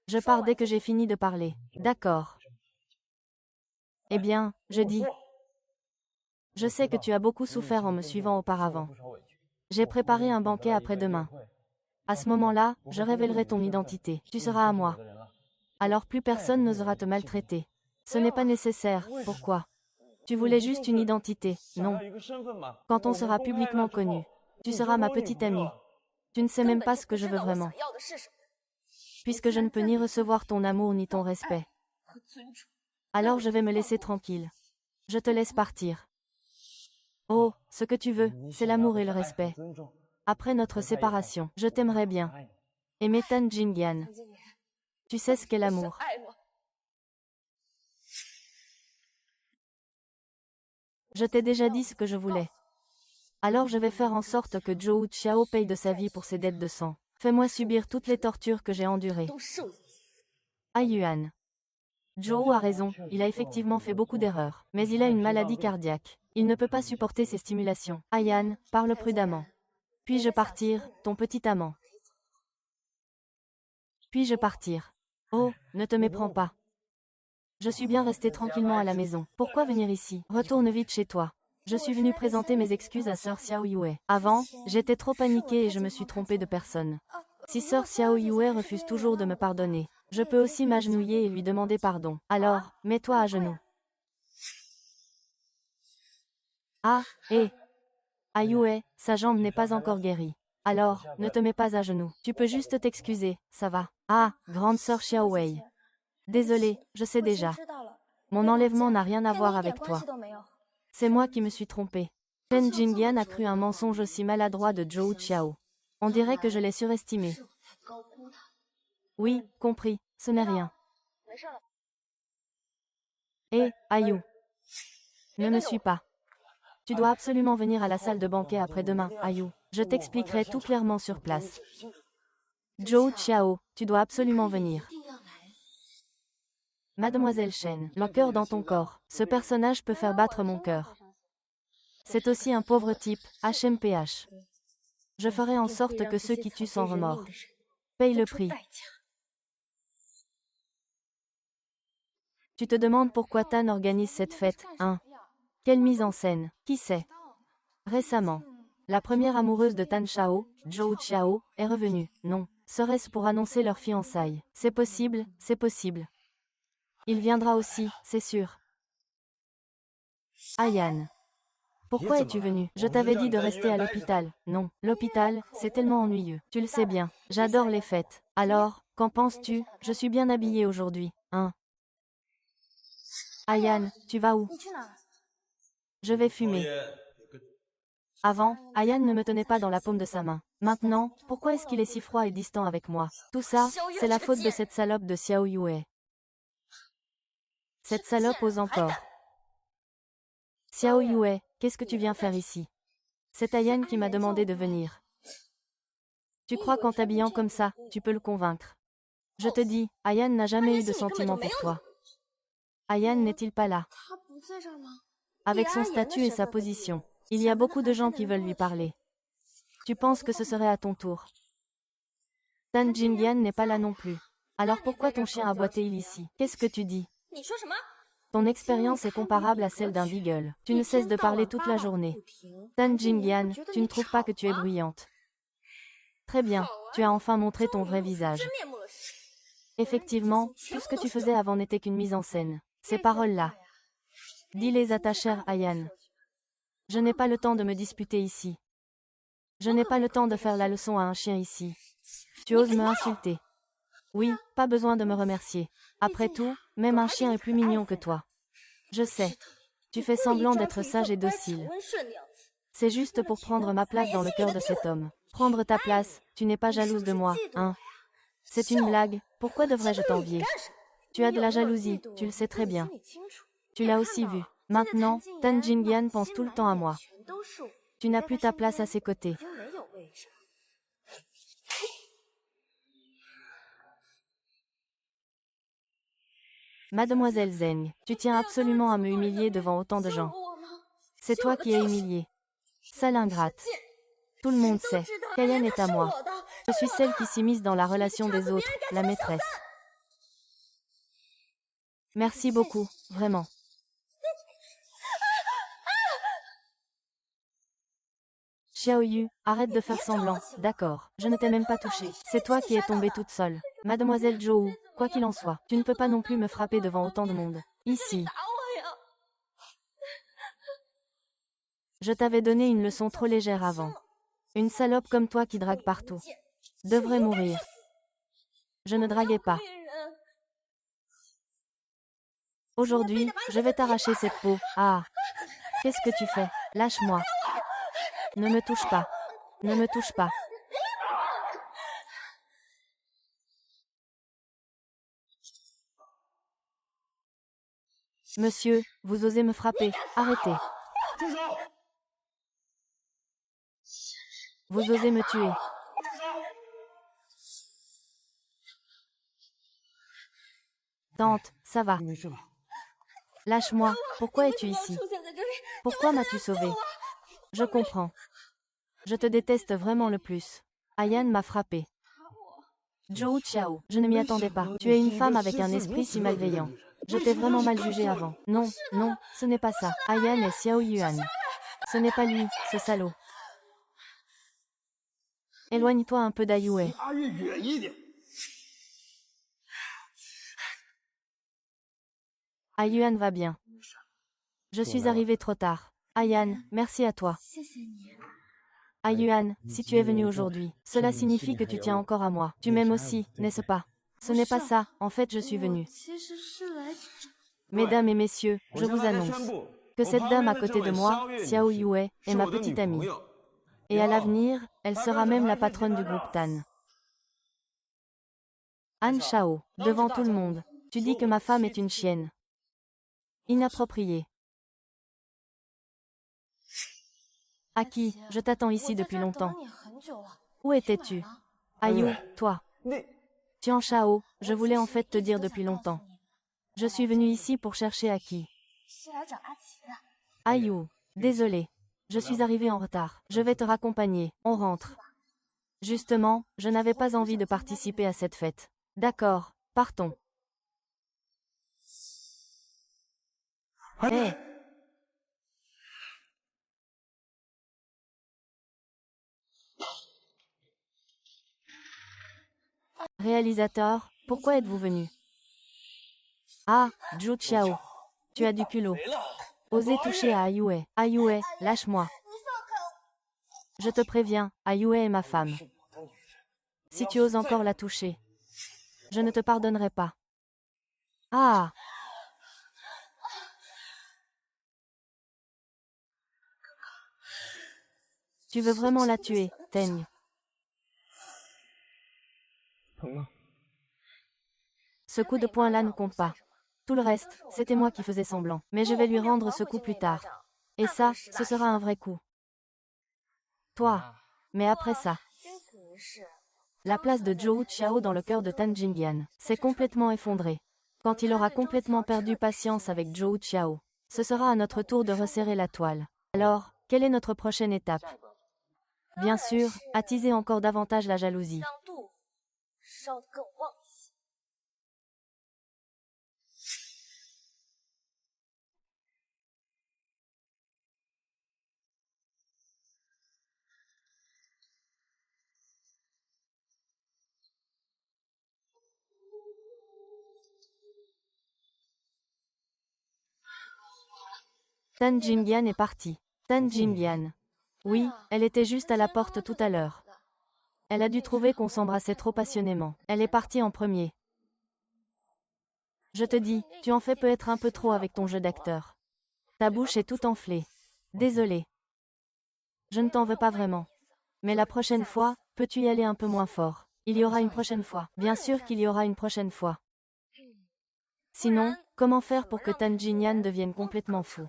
Je pars dès que j'ai fini de parler. D'accord. Eh bien, je dis. Je sais que tu as beaucoup souffert en me suivant auparavant. J'ai préparé un banquet après-demain. À ce moment-là, je révélerai ton identité. Tu seras à moi. Alors plus personne n'osera te maltraiter. Ce n'est pas nécessaire. Pourquoi? Tu voulais juste une identité, non? Quand on sera publiquement connu, tu seras ma petite amie. Tu ne sais même pas ce que je veux vraiment. Puisque je ne peux ni recevoir ton amour ni ton respect. Alors je vais me laisser tranquille. Je te laisse partir. Oh, ce que tu veux, c'est l'amour et le respect. Après notre séparation, je t'aimerais bien. Aimer Tan Jinyan. Tu sais ce qu'est l'amour. Je t'ai déjà dit ce que je voulais. Alors je vais faire en sorte que Zhou Xiao paye de sa vie pour ses dettes de sang. Fais-moi subir toutes les tortures que j'ai endurées. Aiyuan. Zhou a raison, il a effectivement fait beaucoup d'erreurs. Mais il a une maladie cardiaque. Il ne peut pas supporter ces stimulations. Ayan, parle prudemment. Puis-je partir, ton petit amant? Puis-je partir? Oh, ne te méprends pas. Je suis bien resté tranquillement à la maison. Pourquoi venir ici? Retourne vite chez toi. Je suis venu présenter mes excuses à Sœur Xiao Yue. Avant, j'étais trop paniqué et je me suis trompé de personne. Si Sœur Xiao Yue refuse toujours de me pardonner, Je peux aussi m'agenouiller et lui demander pardon. Alors, mets-toi à genoux. Ah, hé. Ayue, sa jambe n'est pas encore guérie. Alors, ne te mets pas à genoux. Tu peux juste t'excuser, ça va. Ah, grande sœur Xiaowei. Désolée, je sais déjà. Mon enlèvement n'a rien à voir avec toi. C'est moi qui me suis trompée. Chen Jingyan a cru un mensonge aussi maladroit de Zhou Qiao. On dirait que je l'ai surestimé. Oui, compris, ce n'est rien. Hé, Ayu. Ne me suis pas. Tu dois absolument venir à la salle de banquet après-demain, Ayu. Je t'expliquerai tout clairement sur place. Zhou Qiao, tu dois absolument venir. Mademoiselle Shen, le cœur dans ton corps. Ce personnage peut faire battre mon cœur. C'est aussi un pauvre type, HMPH. Je ferai en sorte que ceux qui tuent sans remords payent le prix. Tu te demandes pourquoi Tan organise cette fête, hein? Quelle mise en scène, qui sait? Récemment, la première amoureuse de Tan Shao, Zhou Qiao, est revenue. Non, serait-ce pour annoncer leur fiançailles? C'est possible, c'est possible. Il viendra aussi, c'est sûr. Ayan. Pourquoi es-tu venu? Je t'avais dit de rester à l'hôpital. Non, l'hôpital, c'est tellement ennuyeux. Tu le sais bien. J'adore les fêtes. Alors, qu'en penses-tu? Je suis bien habillée aujourd'hui, hein? Ayan, tu vas où? Je vais fumer. Avant, Ayan ne me tenait pas dans la paume de sa main. Maintenant, pourquoi est-ce qu'il est si froid et distant avec moi? Tout ça, c'est la faute de cette salope de Xiao Yue. Cette salope ose encore. Xiao Yue, qu'est-ce que tu viens faire ici? C'est Ayan qui m'a demandé de venir. Tu crois qu'en t'habillant comme ça, tu peux le convaincre? Je te dis, Ayan n'a jamais eu de sentiment pour toi. Ayan n'est-il pas là? Avec son statut et sa position, il y a beaucoup de gens qui veulent lui parler. Tu penses que ce serait à ton tour? Tan Jingyan n'est pas là non plus. Alors pourquoi ton chien a boité ici? Qu'est-ce que tu dis? Ton expérience est comparable à celle d'un beagle. Tu ne cesses de parler toute la journée. Tan Jingyan, tu ne trouves pas que tu es bruyante? Très bien, tu as enfin montré ton vrai visage. Effectivement, tout ce que tu faisais avant n'était qu'une mise en scène. Ces paroles-là. Dis-les à ta chère Ayan. Je n'ai pas le temps de me disputer ici. Je n'ai pas le temps de faire la leçon à un chien ici. Tu oses me insulter. Oui, pas besoin de me remercier. Après tout, même un chien est plus mignon que toi. Je sais. Tu fais semblant d'être sage et docile. C'est juste pour prendre ma place dans le cœur de cet homme. Prendre ta place, tu n'es pas jalouse de moi, hein? C'est une blague, pourquoi devrais-je t'envier? Tu as de la jalousie, tu le sais très bien. Tu l'as aussi vu. Maintenant, Tan Jingyan pense tout le temps à moi. Tu n'as plus ta place à ses côtés. Mademoiselle Zeng, tu tiens absolument à me humilier devant autant de gens. C'est toi qui es humiliée. Sale ingrate. Tout le monde sait. qu'Ayan est à moi. Je suis celle qui s'immisce dans la relation des autres, la maîtresse. Merci beaucoup, vraiment. Xiaoyu, arrête de faire semblant, d'accord. Je ne t'ai même pas touchée. C'est toi qui es tombée toute seule. Mademoiselle Zhou, quoi qu'il en soit, tu ne peux pas non plus me frapper devant autant de monde. Ici. Je t'avais donné une leçon trop légère avant. Une salope comme toi qui drague partout devrait mourir. Je ne draguais pas. Aujourd'hui, je vais t'arracher cette peau. Ah! Qu'est-ce que tu fais? Lâche-moi. Ne me touche pas. Ne me touche pas. Monsieur, vous osez me frapper. Arrêtez. Vous osez me tuer. Tante, ça va. Lâche-moi. Pourquoi es-tu ici? Pourquoi m'as-tu sauvé? Je comprends. Je te déteste vraiment le plus. Ayan m'a frappé. Zhou Qiao, je ne m'y attendais pas. Tu es une femme avec un esprit si malveillant. Je t'ai vraiment mal jugé avant. Non, non, ce n'est pas ça. Ayan est Xiao Yuan. Ce n'est pas lui, ce salaud. Éloigne-toi un peu d'Ayue. Ayuan va bien. Je suis arrivé trop tard. Ayan, merci à toi. Ayuan, si tu es venu aujourd'hui, cela signifie que tu tiens encore à moi. Tu m'aimes aussi, n'est-ce pas? Ce n'est pas ça, en fait je suis venu. Mesdames et messieurs, je vous annonce que cette dame à côté de moi, Xiao Yue, est ma petite amie. Et à l'avenir, elle sera même la patronne du groupe Tan. Han Shao, devant tout le monde, tu dis que ma femme est une chienne. Inappropriée. Aki, je t'attends ici depuis longtemps. Où étais-tu? Ayu, toi. Tian Shao, je voulais en fait te dire depuis longtemps. Je suis venu ici pour chercher Aki. Ayu, désolé. Je suis arrivé en retard. Je vais te raccompagner, on rentre. Justement, je n'avais pas envie de participer à cette fête. D'accord, partons. Hé! Réalisateur, pourquoi êtes-vous venu? Ah, Zhu Qiao. Tu as du culot. Osez toucher à Ayue. Ayue, lâche-moi. Je te préviens, Ayue est ma femme. Si tu oses encore la toucher, je ne te pardonnerai pas. Ah! Tu veux vraiment la tuer, Teng. Ce coup de poing-là ne compte pas. Tout le reste, c'était moi qui faisais semblant. Mais je vais lui rendre ce coup plus tard. Et ça, ce sera un vrai coup. Toi. Mais après ça. La place de Zhou Qiao dans le cœur de Tan Jinglian s'est complètement effondrée. Quand il aura complètement perdu patience avec Zhou Qiao, ce sera à notre tour de resserrer la toile. Alors, quelle est notre prochaine étape? Bien sûr, attiser encore davantage la jalousie. Tan Jinglian est partie. Tan Jinglian. Oui, elle était juste à la porte tout à l'heure. Elle a dû trouver qu'on s'embrassait trop passionnément. Elle est partie en premier. Je te dis, tu en fais peut-être un peu trop avec ton jeu d'acteur. Ta bouche est tout enflée. Désolée. Je ne t'en veux pas vraiment. Mais la prochaine fois, peux-tu y aller un peu moins fort? Il y aura une prochaine fois. Bien sûr qu'il y aura une prochaine fois. Sinon, comment faire pour que Tan Jinglian devienne complètement fou?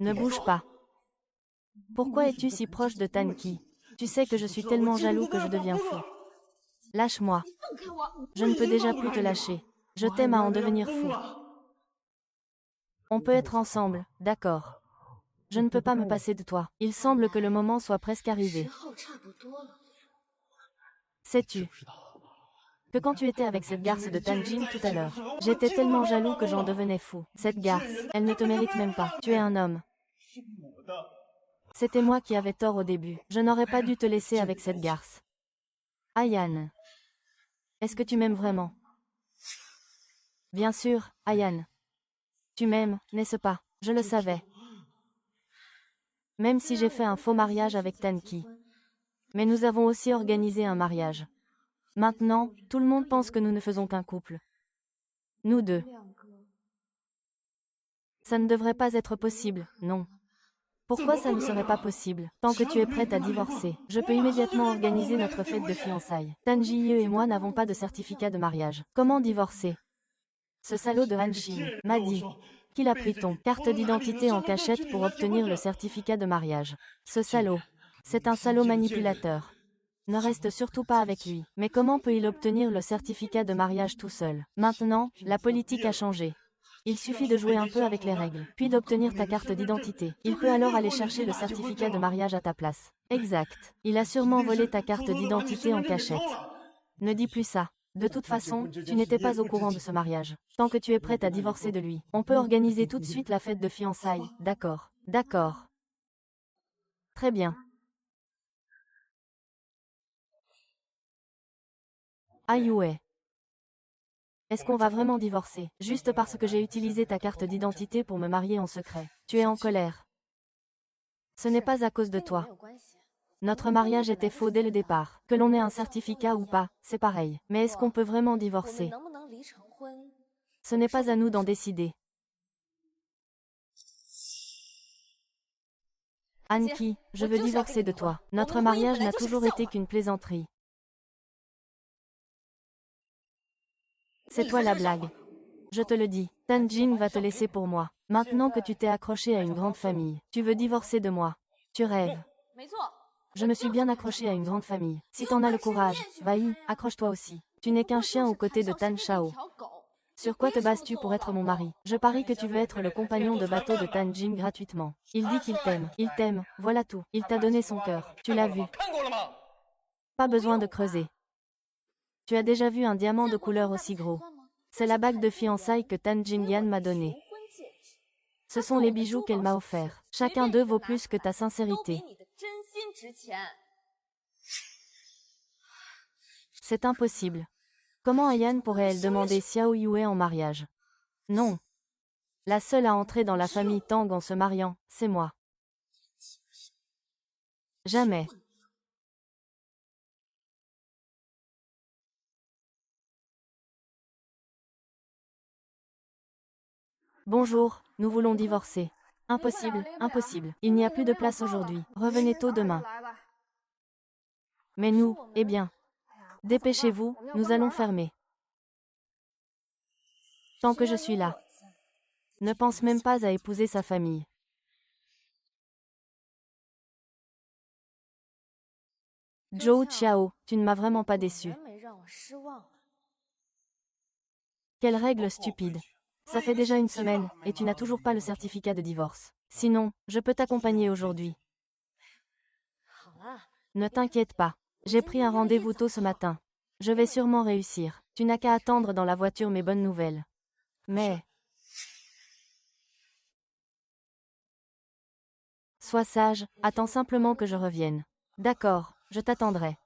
Ne bouge pas. Pourquoi es-tu si proche de Tan Qi? Tu sais que je suis tellement jaloux que je deviens fou. Lâche-moi. Je ne peux déjà plus te lâcher. Je t'aime à en devenir fou. On peut être ensemble, d'accord. Je ne peux pas me passer de toi. Il semble que le moment soit presque arrivé. Sais-tu que quand tu étais avec cette garce de Tanjin tout à l'heure, j'étais tellement jaloux que j'en devenais fou. Cette garce, elle ne te mérite même pas. Tu es un homme. C'était moi qui avais tort au début. Je n'aurais pas dû te laisser avec cette garce. Ayan. Est-ce que tu m'aimes vraiment? Bien sûr, Ayan. Tu m'aimes, n'est-ce pas? Je le savais. Même si j'ai fait un faux mariage avec Tanki. Mais nous avons aussi organisé un mariage. Maintenant, tout le monde pense que nous ne faisons qu'un couple. Nous deux. Ça ne devrait pas être possible, non. Pourquoi ça ne serait pas possible? Tant que tu es prête à divorcer, je peux immédiatement organiser notre fête de fiançailles. Tanji et moi n'avons pas de certificat de mariage. Comment divorcer? Ce salaud de Hanshin m'a dit qu'il a pris ton carte d'identité en cachette pour obtenir le certificat de mariage. Ce salaud. C'est un salaud manipulateur. Ne reste surtout pas avec lui. Mais comment peut-il obtenir le certificat de mariage tout seul? Maintenant, la politique a changé. Il suffit de jouer un peu avec les règles, puis d'obtenir ta carte d'identité. Il peut alors aller chercher le certificat de mariage à ta place. Exact. Il a sûrement volé ta carte d'identité en cachette. Ne dis plus ça. De toute façon, tu n'étais pas au courant de ce mariage. Tant que tu es prête à divorcer de lui, on peut organiser tout de suite la fête de fiançailles. D'accord. D'accord. Très bien. Aïe. Est-ce qu'on va vraiment divorcer, juste parce que j'ai utilisé ta carte d'identité pour me marier en secret? Tu es en colère. Ce n'est pas à cause de toi. Notre mariage était faux dès le départ. Que l'on ait un certificat ou pas, c'est pareil. Mais est-ce qu'on peut vraiment divorcer? Ce n'est pas à nous d'en décider. Anki, je veux divorcer de toi. Notre mariage n'a toujours été qu'une plaisanterie. C'est toi la blague. Je te le dis, Tan Jing va te laisser pour moi. Maintenant que tu t'es accroché à une grande famille, tu veux divorcer de moi. Tu rêves. Je me suis bien accroché à une grande famille. Si t'en as le courage, vas-y, accroche-toi aussi. Tu n'es qu'un chien aux côtés de Tan Shao. Sur quoi te bases-tu pour être mon mari? Je parie que tu veux être le compagnon de bateau de Tan Jing gratuitement. Il dit qu'il t'aime. Il t'aime, voilà tout. Il t'a donné son cœur. Tu l'as vu. Pas besoin de creuser. Tu as déjà vu un diamant de couleur aussi gros? C'est la bague de fiançailles que Tan Jingyan m'a donnée. Ce sont les bijoux qu'elle m'a offerts. Chacun d'eux vaut plus que ta sincérité. C'est impossible. Comment Ayan pourrait-elle demander Xiao Yue en mariage? Non. La seule à entrer dans la famille Tang en se mariant, c'est moi. Jamais. Bonjour, nous voulons divorcer. Impossible, impossible. Il n'y a plus de place aujourd'hui. Revenez tôt demain. Mais nous, eh bien. Dépêchez-vous, nous allons fermer. Tant que je suis là. Ne pense même pas à épouser sa famille. Zhou Qiao, tu ne m'as vraiment pas déçu. Quelle règle stupide. Ça fait déjà une semaine, et tu n'as toujours pas le certificat de divorce. Sinon, je peux t'accompagner aujourd'hui. Ne t'inquiète pas. J'ai pris un rendez-vous tôt ce matin. Je vais sûrement réussir. Tu n'as qu'à attendre dans la voiture mes bonnes nouvelles. Mais... Sois sage, attends simplement que je revienne. D'accord, je t'attendrai.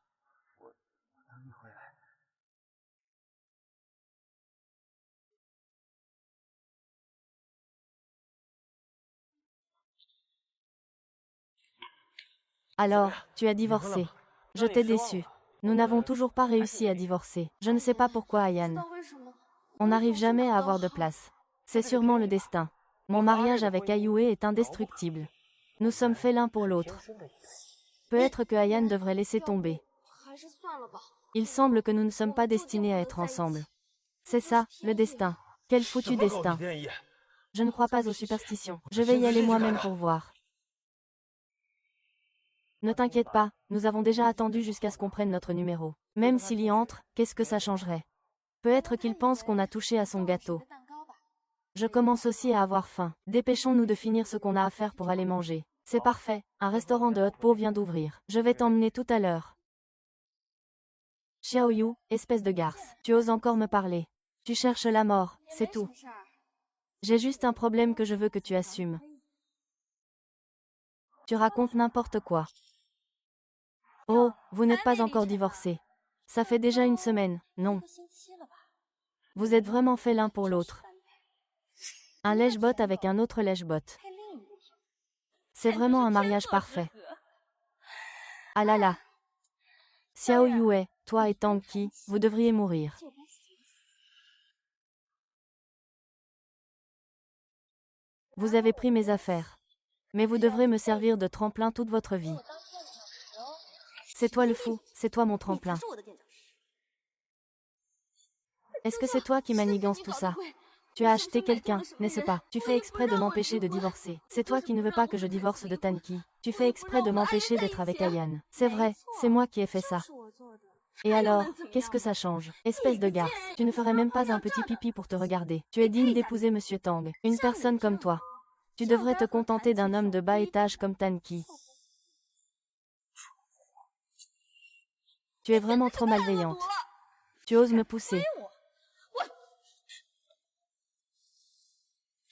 Alors, tu as divorcé. Je t'ai déçu. Nous n'avons toujours pas réussi à divorcer. Je ne sais pas pourquoi, Ayan. On n'arrive jamais à avoir de place. C'est sûrement le destin. Mon mariage avec Ayue est indestructible. Nous sommes faits l'un pour l'autre. Peut-être que Ayan devrait laisser tomber. Il semble que nous ne sommes pas destinés à être ensemble. C'est ça, le destin. Quel foutu destin. Je ne crois pas aux superstitions. Je vais y aller moi-même pour voir. Ne t'inquiète pas, nous avons déjà attendu jusqu'à ce qu'on prenne notre numéro. Même s'il y entre, qu'est-ce que ça changerait? Peut-être qu'il pense qu'on a touché à son gâteau. Je commence aussi à avoir faim. Dépêchons-nous de finir ce qu'on a à faire pour aller manger. C'est parfait, un restaurant de haute peau vient d'ouvrir. Je vais t'emmener tout à l'heure. Xiaoyu, espèce de garce, tu oses encore me parler. Tu cherches la mort, c'est tout. J'ai juste un problème que je veux que tu assumes. Tu racontes n'importe quoi. Oh, vous n'êtes pas encore divorcés. Ça fait déjà une semaine, non. Vous êtes vraiment faits l'un pour l'autre. Un lèche-bot avec un autre lèche-bot. C'est vraiment un mariage parfait. Ah là là. Xiao Yue, toi et Tang Qi, vous devriez mourir. Vous avez pris mes affaires. Mais vous devrez me servir de tremplin toute votre vie. C'est toi le fou, c'est toi mon tremplin. Est-ce que c'est toi qui manigance tout ça? Tu as acheté quelqu'un, n'est-ce pas? Tu fais exprès de m'empêcher de divorcer. C'est toi qui ne veux pas que je divorce de Tan Qi. Tu fais exprès de m'empêcher d'être avec Ayan. C'est vrai, c'est moi qui ai fait ça. Et alors, qu'est-ce que ça change? Espèce de garce, tu ne ferais même pas un petit pipi pour te regarder. Tu es digne d'épouser Monsieur Tang, une personne comme toi. Tu devrais te contenter d'un homme de bas étage comme Tan Ki. Tu es vraiment trop malveillante. Tu oses me pousser.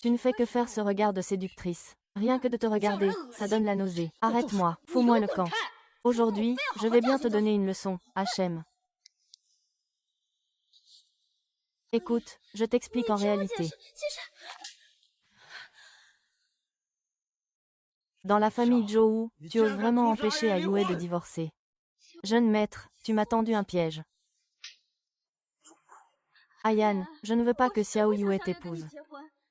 Tu ne fais que faire ce regard de séductrice. Rien que de te regarder, ça donne la nausée. Arrête-moi, fous-moi le camp. Aujourd'hui, je vais bien te donner une leçon, Hachem. Écoute, je t'explique en réalité. Dans la famille Zhou, tu oses vraiment empêcher Ayue de divorcer. Jeune maître, tu m'as tendu un piège. Ayan, je ne veux pas que Xiao Yue t'épouse.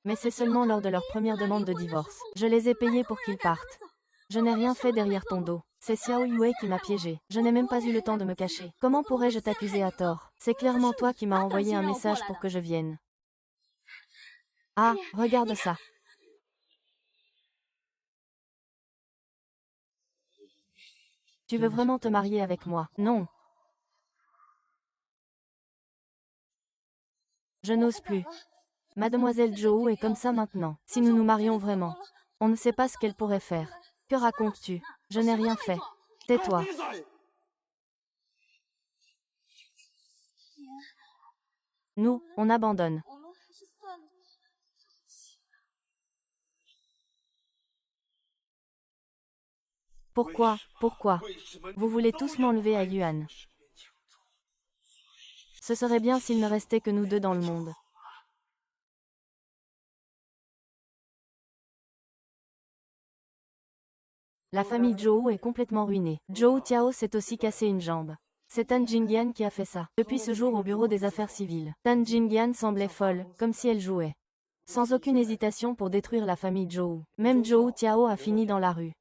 Mais c'est seulement lors de leur première demande de divorce. Je les ai payés pour qu'ils partent. Je n'ai rien fait derrière ton dos. C'est Xiao Yue qui m'a piégé. Je n'ai même pas eu le temps de me cacher. Comment pourrais-je t'accuser à tort? C'est clairement toi qui m'as envoyé un message pour que je vienne. Ah, regarde ça. Tu veux vraiment te marier avec moi? Non. Je n'ose plus. Mademoiselle Zhou est comme ça maintenant. Si nous nous marions vraiment, on ne sait pas ce qu'elle pourrait faire. Que racontes-tu? Je n'ai rien fait. Tais-toi. Nous, on abandonne. Pourquoi? Pourquoi? Vous voulez tous m'enlever à Yuan. Ce serait bien s'il ne restait que nous deux dans le monde. La famille Zhou est complètement ruinée. Zhou Tiao s'est aussi cassé une jambe. C'est Tan Jingyan qui a fait ça. Depuis ce jour au bureau des affaires civiles, Tan Jingyan semblait folle, comme si elle jouait. Sans aucune hésitation pour détruire la famille Zhou. Même Zhou Tiao a fini dans la rue.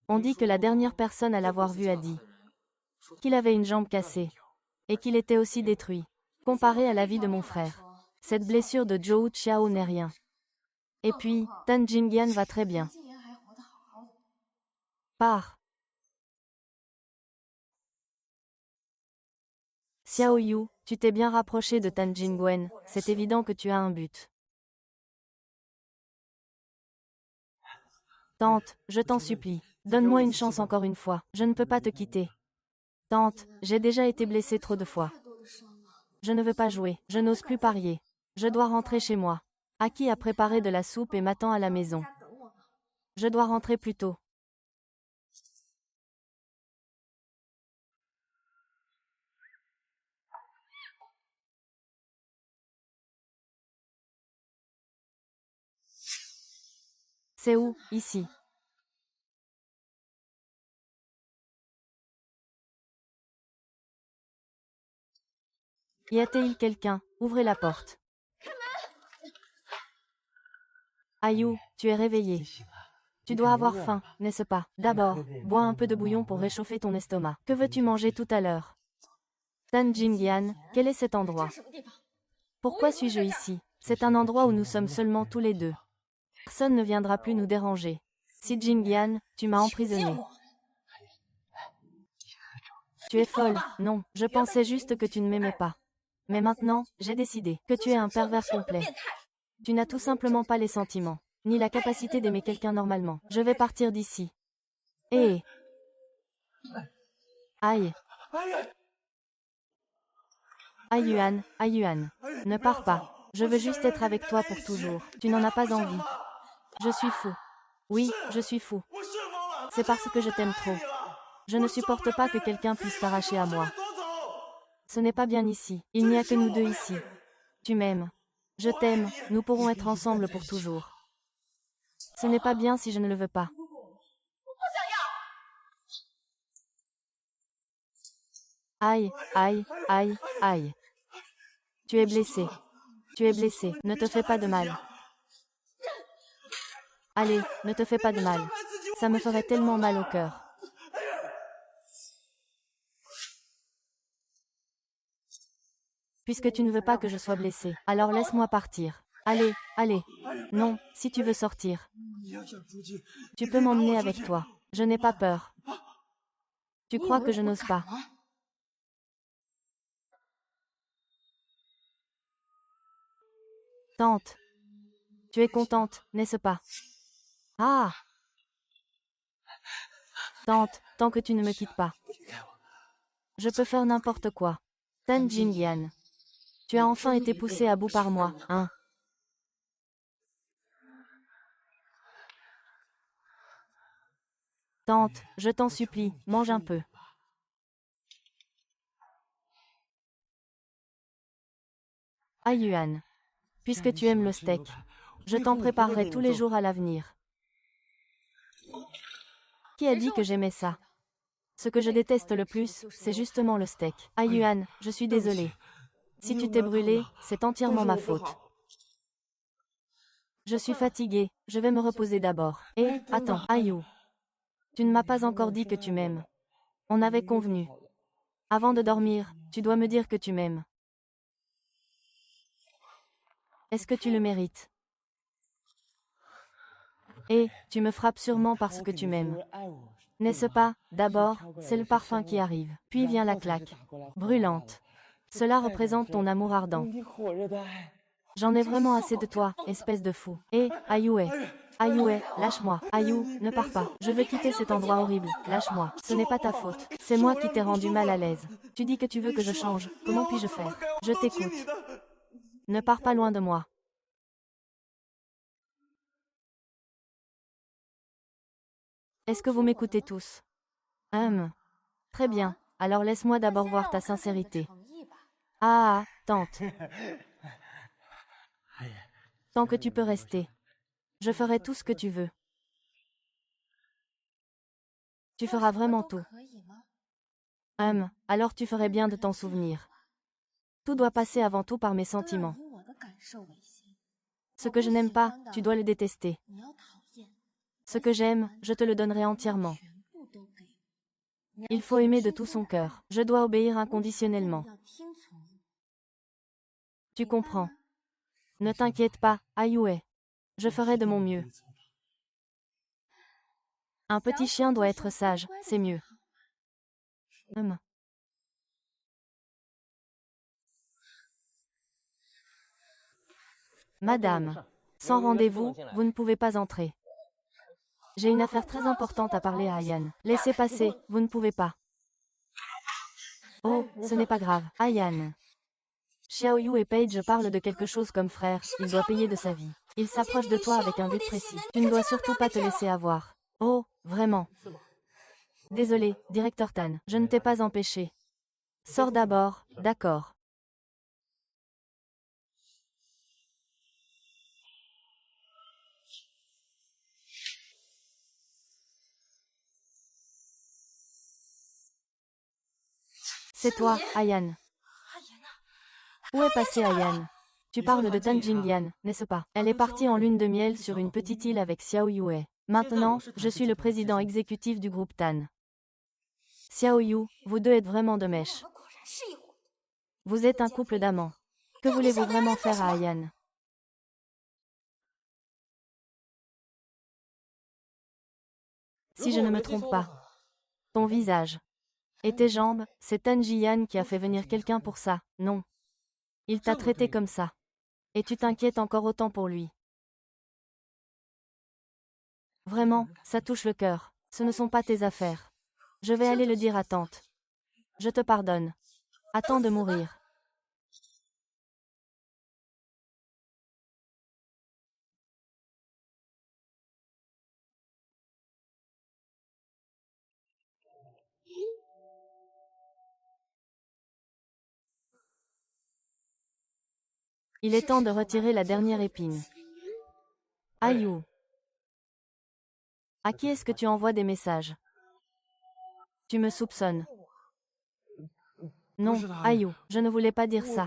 On dit que la dernière personne à l'avoir vu a dit qu'il avait une jambe cassée. Et qu'il était aussi détruit. Comparé à la vie de mon frère. Cette blessure de Zhou Tiao n'est rien. Et puis, Tan Jingyan va très bien. Pars. Xiao Yu, tu t'es bien rapproché de Tan Jingwen, c'est évident que tu as un but. Tante, je t'en supplie, donne-moi une chance encore une fois, je ne peux pas te quitter. Tante, j'ai déjà été blessée trop de fois. Je ne veux pas jouer, je n'ose plus parier. Je dois rentrer chez moi. Aki a préparé de la soupe et m'attend à la maison. Je dois rentrer plus tôt. C'est où, ici? Y a-t-il quelqu'un? Ouvrez la porte. Ayu, tu es réveillé. Tu dois avoir faim, n'est-ce pas? D'abord, bois un peu de bouillon pour réchauffer ton estomac. Que veux-tu manger tout à l'heure? Tan Jingyan, quel est cet endroit? Pourquoi suis-je ici? C'est un endroit où nous sommes seulement tous les deux. Personne ne viendra plus nous déranger. Si Jingyan, tu m'as emprisonné. Tu es folle, non, je pensais juste que tu ne m'aimais pas. Mais maintenant, j'ai décidé que tu es un pervers complet. Tu n'as tout simplement pas les sentiments, ni la capacité d'aimer quelqu'un normalement. Je vais partir d'ici. Hé! Aïe! Ayuan, Ayuan. Ne pars pas. Je veux juste être avec toi pour toujours. Tu n'en as pas envie. Je suis fou. Oui, je suis fou. C'est parce que je t'aime trop. Je ne supporte pas que quelqu'un puisse t'arracher à moi. Ce n'est pas bien ici. Il n'y a que nous deux ici. Tu m'aimes. Je t'aime, nous pourrons être ensemble pour toujours. Ce n'est pas bien si je ne le veux pas. Aïe, aïe, aïe, aïe. Tu es blessé. Tu es blessé. Ne te fais pas de mal. Allez, ne te fais pas de mal. Ça me ferait tellement mal au cœur. Puisque tu ne veux pas que je sois blessé, alors laisse-moi partir. Allez, allez. Non, si tu veux sortir. Tu peux m'emmener avec toi. Je n'ai pas peur. Tu crois que je n'ose pas? Tante. Tu es contente, n'est-ce pas? Ah! Tante, tant que tu ne me quittes pas. Je peux faire n'importe quoi. Tan Jingyan. Tu as enfin été poussé à bout par moi, hein? Tante, je t'en supplie, mange un peu. Ah Yuan. Puisque tu aimes le steak, je t'en préparerai tous les jours à l'avenir. Qui a dit que j'aimais ça? Ce que je déteste le plus, c'est justement le steak. Ah Yuan, je suis désolée. Si tu t'es brûlé, c'est entièrement ma faute. Je suis fatiguée, je vais me reposer d'abord. Et, attends, Ayu. Tu ne m'as pas encore dit que tu m'aimes. On avait convenu. Avant de dormir, tu dois me dire que tu m'aimes. Est-ce que tu le mérites? Et, tu me frappes sûrement parce que tu m'aimes. N'est-ce pas? D'abord, c'est le parfum qui arrive. Puis vient la claque. Brûlante. Cela représente ton amour ardent. J'en ai vraiment assez de toi, espèce de fou. Et, Ayue. Ayue, lâche-moi. Ayu, ne pars pas. Je veux quitter cet endroit horrible. Lâche-moi. Ce n'est pas ta faute. C'est moi qui t'ai rendu mal à l'aise. Tu dis que tu veux que je change. Comment puis-je faire? Je t'écoute. Ne pars pas loin de moi. Est-ce que vous m'écoutez tous? Très bien. Alors laisse-moi d'abord voir ta sincérité. Ah, tante. Tant que tu peux rester. Je ferai tout ce que tu veux. Tu feras vraiment tout. Alors tu ferais bien de t'en souvenir. Tout doit passer avant tout par mes sentiments. Ce que je n'aime pas, tu dois le détester. Ce que j'aime, je te le donnerai entièrement. Il faut aimer de tout son cœur. Je dois obéir inconditionnellement. Tu comprends. Ne t'inquiète pas, Ayue. Je ferai de mon mieux. Un petit chien doit être sage, c'est mieux. Madame, sans rendez-vous, vous ne pouvez pas entrer. J'ai une affaire très importante à parler à Ayan. Laissez passer, vous ne pouvez pas. Oh, ce n'est pas grave. Ayan. Xiaoyu et Paige parlent de quelque chose comme frère, il doit payer de sa vie. Il s'approche de toi avec un but précis. Tu ne dois surtout pas te laisser avoir. Oh, vraiment. Désolé, directeur Tan, je ne t'ai pas empêché. Sors d'abord, d'accord. C'est toi, Ayan. Où est passée Ayan? Tu parles de Tan Jingyan, n'est-ce pas? Elle est partie en lune de miel sur une petite île avec Xiao Yue. Maintenant, je suis le président exécutif du groupe Tan. Xiao Yu, vous deux êtes vraiment de mèche. Vous êtes un couple d'amants. Que voulez-vous vraiment faire à Ayan? Si je ne me trompe pas. Ton visage. Et tes jambes, c'est Tan Jian qui a fait venir quelqu'un pour ça, non? Il t'a traité comme ça. Et tu t'inquiètes encore autant pour lui. Vraiment, ça touche le cœur. Ce ne sont pas tes affaires. Je vais aller le dire à tante. Je te pardonne. Attends de mourir. Il est temps de retirer la dernière épine. Ayou. À qui est-ce que tu envoies des messages? Tu me soupçonnes. Non, Ayou, je ne voulais pas dire ça.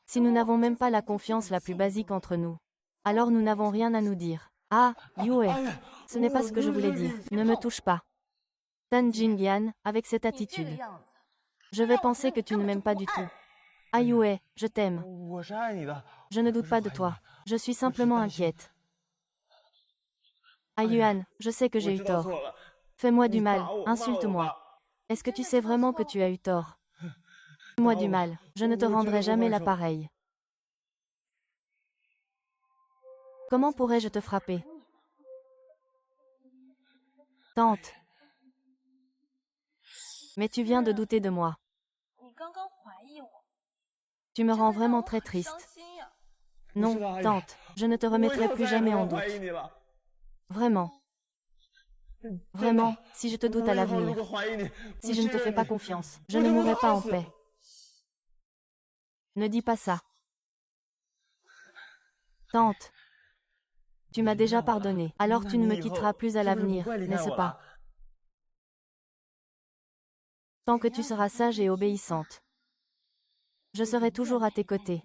Si nous n'avons même pas la confiance la plus basique entre nous, alors nous n'avons rien à nous dire. Ah, Yue. Ce n'est pas ce que je voulais dire. Ne me touche pas. Tan Jingyan, avec cette attitude. Je vais penser que tu ne m'aimes pas du tout. Ayue, je t'aime. Je ne doute pas de toi. Je suis simplement inquiète. Ayuan, je sais que j'ai eu tort. Fais-moi du mal, insulte-moi. Est-ce que tu sais vraiment que tu as eu tort? Fais-moi du mal, je ne te rendrai jamais l'appareil. Comment pourrais-je te frapper? Tante. Mais tu viens de douter de moi. Tu me rends vraiment très triste. Non, tante, je ne te remettrai plus jamais en doute. Vraiment. Vraiment, si je te doute à l'avenir, si je ne te fais pas confiance, je ne mourrai pas en paix. Ne dis pas ça. Tante, tu m'as déjà pardonné, alors tu ne me quitteras plus à l'avenir, n'est-ce pas? Tant que tu seras sage et obéissante, je serai toujours à tes côtés.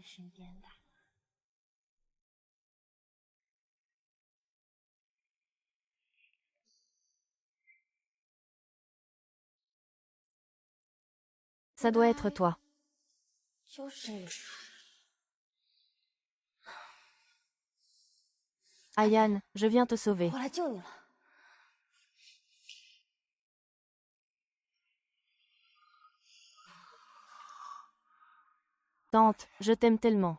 Ça doit être toi. Ayan, je viens te sauver. Tante, je t'aime tellement.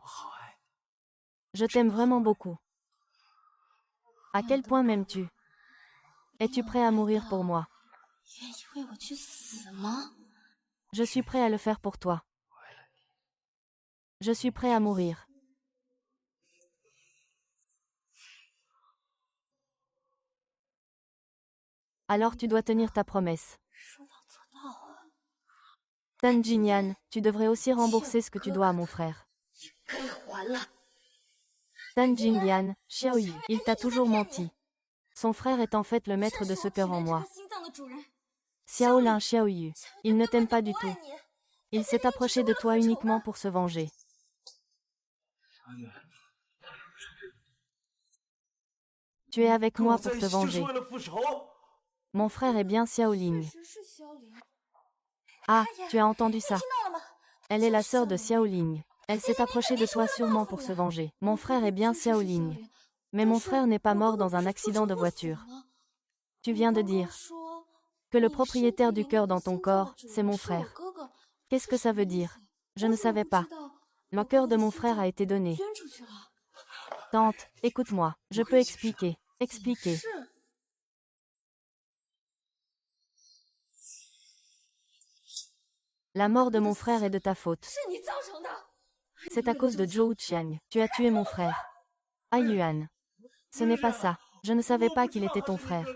Je t'aime vraiment beaucoup. À quel point m'aimes-tu? Es-tu prêt à mourir pour moi? Je suis prêt à le faire pour toi. Je suis prêt à mourir. Alors tu dois tenir ta promesse. Tan Jinyan, tu devrais aussi rembourser ce que tu dois à mon frère. Tan Jinyan, Xiaoyu, il t'a toujours menti. Son frère est en fait le maître de ce cœur en moi. Xiaolin Xiaoyu, il ne t'aime pas du tout. Il s'est approché de toi uniquement pour se venger. Tu es avec moi pour te venger. Mon frère est bien Xiaoling. Ah, tu as entendu ça? Elle est la sœur de Xiaoling. Elle s'est approchée de toi sûrement pour se venger. Mon frère est bien Xiaoling. Mais mon frère n'est pas mort dans un accident de voiture. Tu viens de dire que le propriétaire du cœur dans ton corps, c'est mon frère. Qu'est-ce que ça veut dire? Je ne savais pas. Le cœur de mon frère a été donné. Tante, écoute-moi, je peux expliquer. Expliquer. La mort de mon frère est de ta faute. C'est à cause de Zhou Qiang. Tu as tué mon frère. Yuan. Ce n'est pas ça. Je ne savais pas qu'il était ton frère.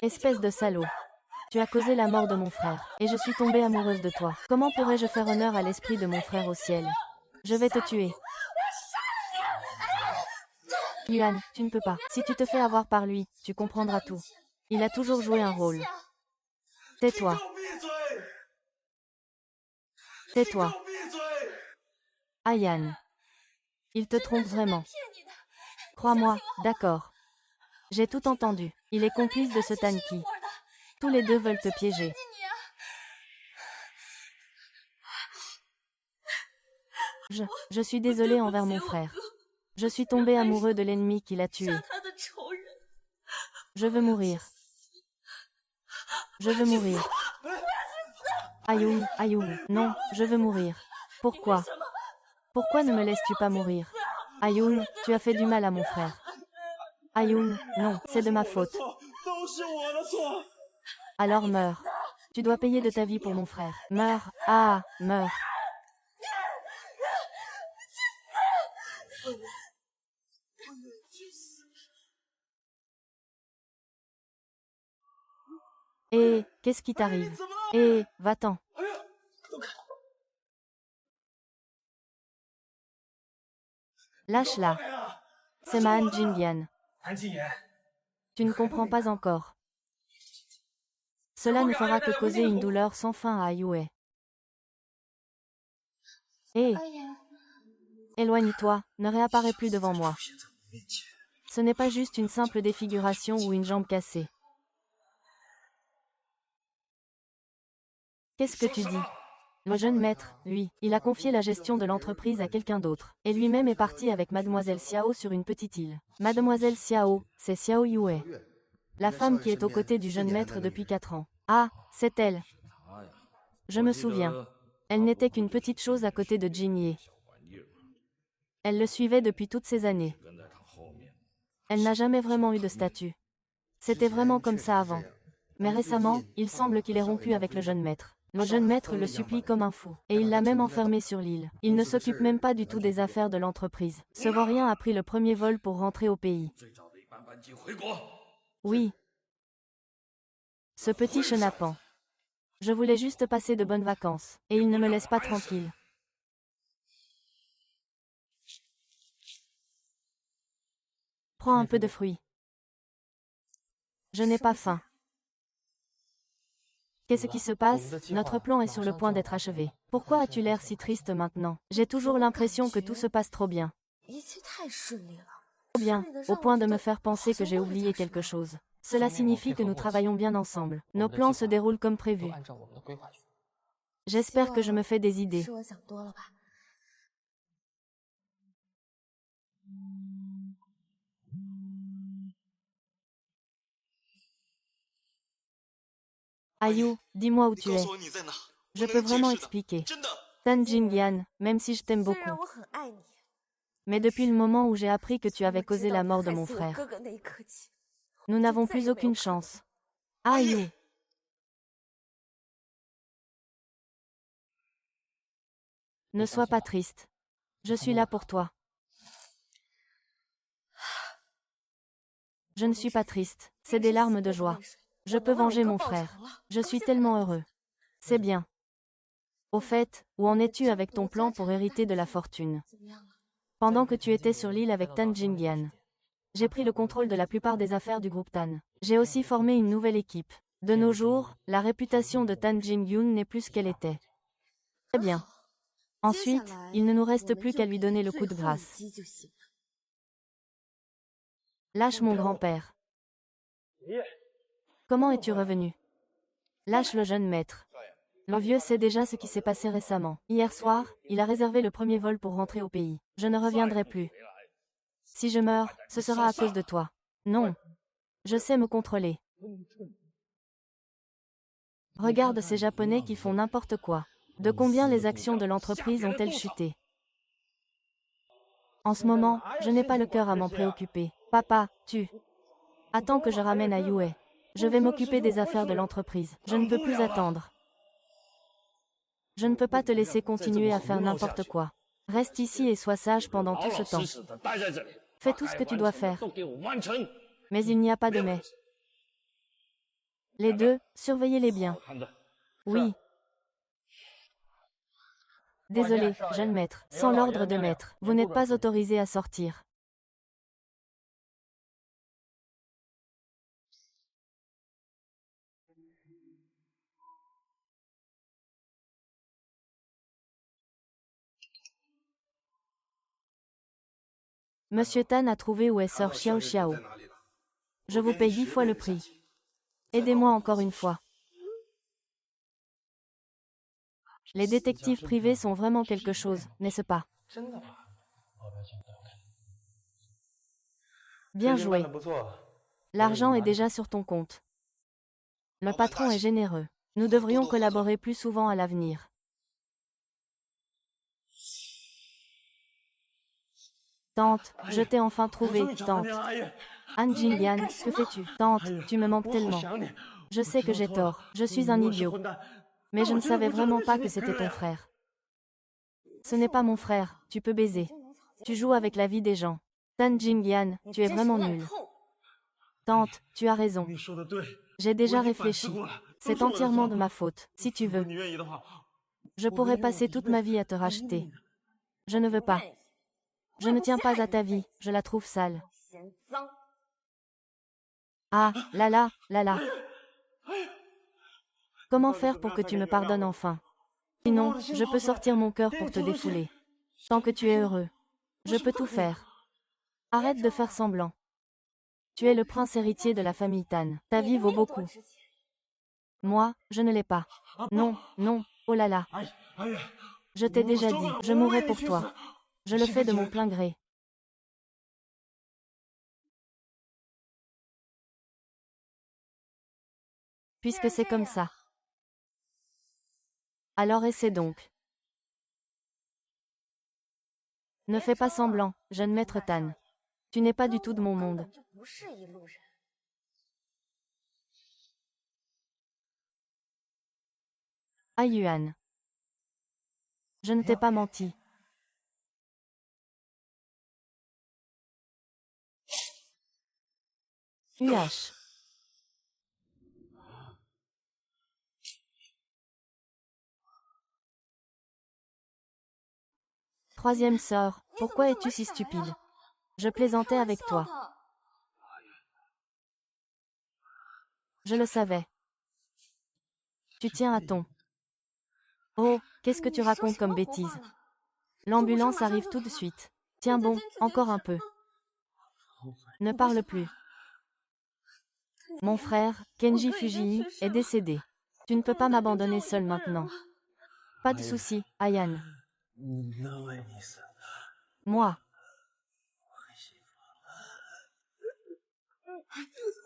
Espèce de salaud. Tu as causé la mort de mon frère, et je suis tombée amoureuse de toi. Comment pourrais-je faire honneur à l'esprit de mon frère au ciel? Je vais te tuer. Yuan, tu ne peux pas. Si tu te fais avoir par lui, tu comprendras tout. Il a toujours joué un rôle. Tais-toi. Tais-toi. Ayan. Il te trompe vraiment. Crois-moi, d'accord. J'ai tout entendu. Il est complice de ce Tanqi. Tous les deux veulent te piéger. Je suis désolée envers mon frère. Je suis tombée amoureux de l'ennemi qui l'a tué. Je veux mourir. Je veux mourir. Ayoun, non, je veux mourir. Pourquoi? Pourquoi ne me laisses-tu pas mourir? Ayoun, tu as fait du mal à mon frère. Ayoun, non, c'est de ma faute. Alors meurs. Tu dois payer de ta vie pour mon frère. Meurs. Ah, meurs. Et qu'est-ce qui t'arrive? Et va-t'en. Lâche-la. C'est ma Han Jingyan. Tu ne comprends pas encore. Cela ne fera que causer une douleur sans fin à Yue. Hé! Éloigne-toi, ne réapparais plus devant moi. Ce n'est pas juste une simple défiguration ou une jambe cassée. Qu'est-ce que tu dis? Le jeune maître, lui, il a confié la gestion de l'entreprise à quelqu'un d'autre, et lui-même est parti avec Mademoiselle Xiao sur une petite île. Mademoiselle Xiao, c'est Xiao Yue. La femme qui est aux côtés du jeune maître depuis 4 ans. Ah, c'est elle. Je me souviens. Elle n'était qu'une petite chose à côté de Jingye. Elle le suivait depuis toutes ces années. Elle n'a jamais vraiment eu de statut. C'était vraiment comme ça avant. Mais récemment, il semble qu'il ait rompu avec le jeune maître. Le jeune maître le supplie comme un fou, et il l'a même enfermé sur l'île. Il ne s'occupe même pas du tout des affaires de l'entreprise. Ce vaurien a pris le premier vol pour rentrer au pays. Oui. Ce petit chenapan. Je voulais juste passer de bonnes vacances, et il ne me laisse pas tranquille. Prends un peu de fruits. Je n'ai pas faim. Qu'est-ce qui se passe? Notre plan est sur le point d'être achevé. Pourquoi as-tu l'air si triste maintenant? J'ai toujours l'impression que tout se passe trop bien. Trop bien, au point de me faire penser que j'ai oublié quelque chose. Cela signifie que nous travaillons bien ensemble. Nos plans se déroulent comme prévu. J'espère que je me fais des idées. Ayu, dis-moi où tu es. Je peux vraiment expliquer. Tan Jingyan, même si je t'aime beaucoup. Mais depuis le moment où j'ai appris que tu avais causé la mort de mon frère, nous n'avons plus aucune chance. Ayu. Ne sois pas triste. Je suis là pour toi. Je ne suis pas triste, c'est des larmes de joie. Je peux venger mon frère. Je suis tellement heureux. C'est bien. Au fait, où en es-tu avec ton plan pour hériter de la fortune? Pendant que tu étais sur l'île avec Tan Jingyan, j'ai pris le contrôle de la plupart des affaires du groupe Tan. J'ai aussi formé une nouvelle équipe. De nos jours, la réputation de Tan Jingyun n'est plus ce qu'elle était. Très bien. Ensuite, il ne nous reste plus qu'à lui donner le coup de grâce. Lâche mon grand-père. Comment es-tu revenu? Lâche le jeune maître. Le vieux sait déjà ce qui s'est passé récemment. Hier soir, il a réservé le premier vol pour rentrer au pays. Je ne reviendrai plus. Si je meurs, ce sera à cause de toi. Non. Je sais me contrôler. Regarde ces Japonais qui font n'importe quoi. De combien les actions de l'entreprise ont-elles chuté? En ce moment, je n'ai pas le cœur à m'en préoccuper. Papa, tu. Attends que je ramène à Yue. Je vais m'occuper des affaires de l'entreprise. Je ne peux plus attendre. Je ne peux pas te laisser continuer à faire n'importe quoi. Reste ici et sois sage pendant tout ce temps. Fais tout ce que tu dois faire. Mais il n'y a pas de mais. Les deux, surveillez-les bien. Oui. Désolé, jeune maître. Sans l'ordre de maître, vous n'êtes pas autorisé à sortir. Monsieur Tan a trouvé où est sœur Xiao Xiao. Je vous paye 10 fois le prix. Aidez-moi encore une fois. Les détectives privés sont vraiment quelque chose, n'est-ce pas? Bien joué. L'argent est déjà sur ton compte. Le patron est généreux. Nous devrions collaborer plus souvent à l'avenir. Tante, je t'ai enfin trouvé, tante. Han Jingyan, que fais-tu? Tante, tu me manques tellement. Je sais que j'ai tort, je suis un idiot. Mais je ne savais vraiment pas que c'était ton frère. Ce n'est pas mon frère, tu peux baiser. Tu joues avec la vie des gens. Tan Jingyan, tu es vraiment nul. Tante, tu as raison. J'ai déjà réfléchi. C'est entièrement de ma faute, si tu veux. Je pourrais passer toute ma vie à te racheter. Je ne veux pas. Je ne tiens pas à ta vie, je la trouve sale. Ah, là là, là là. Comment faire pour que tu me pardonnes enfin? Sinon, je peux sortir mon cœur pour te défouler. Tant que tu es heureux. Je peux tout faire. Arrête de faire semblant. Tu es le prince héritier de la famille Tan. Ta vie vaut beaucoup. Moi, je ne l'ai pas. Non, non, oh là là. Je t'ai déjà dit, je mourrai pour toi. Je le fais de mon plein gré. Puisque c'est comme ça. Alors essaie donc. Ne fais pas semblant, jeune maître Tan. Tu n'es pas du tout de mon monde. Ah Yuan. Je ne t'ai pas menti. UH. Troisième sœur, pourquoi es-tu si stupide? Je plaisantais avec toi. Je le savais. Tu tiens à ton. Oh, qu'est-ce que tu racontes comme bêtise? L'ambulance arrive tout de suite. Tiens bon, encore un peu. Ne parle plus. Mon frère, Kenji Fujii, est décédé. Tu ne peux pas m'abandonner seul maintenant. Pas de souci, Ayan. Moi.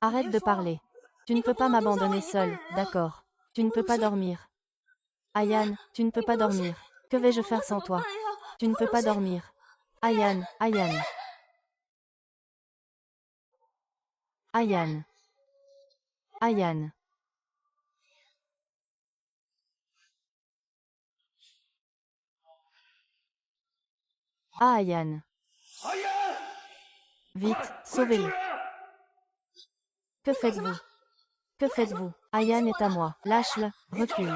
Arrête de parler. Tu ne peux pas m'abandonner seul, d'accord. Tu ne peux pas dormir. Ayan, tu ne peux pas dormir. Que vais-je faire sans toi? Tu ne peux pas dormir. Ayan, Ayan. Ayan. Ayan. Ah Ayan. Vite, sauvez-le. Que faites-vous? Que faites-vous? Ayan est à moi. Lâche-le, recule.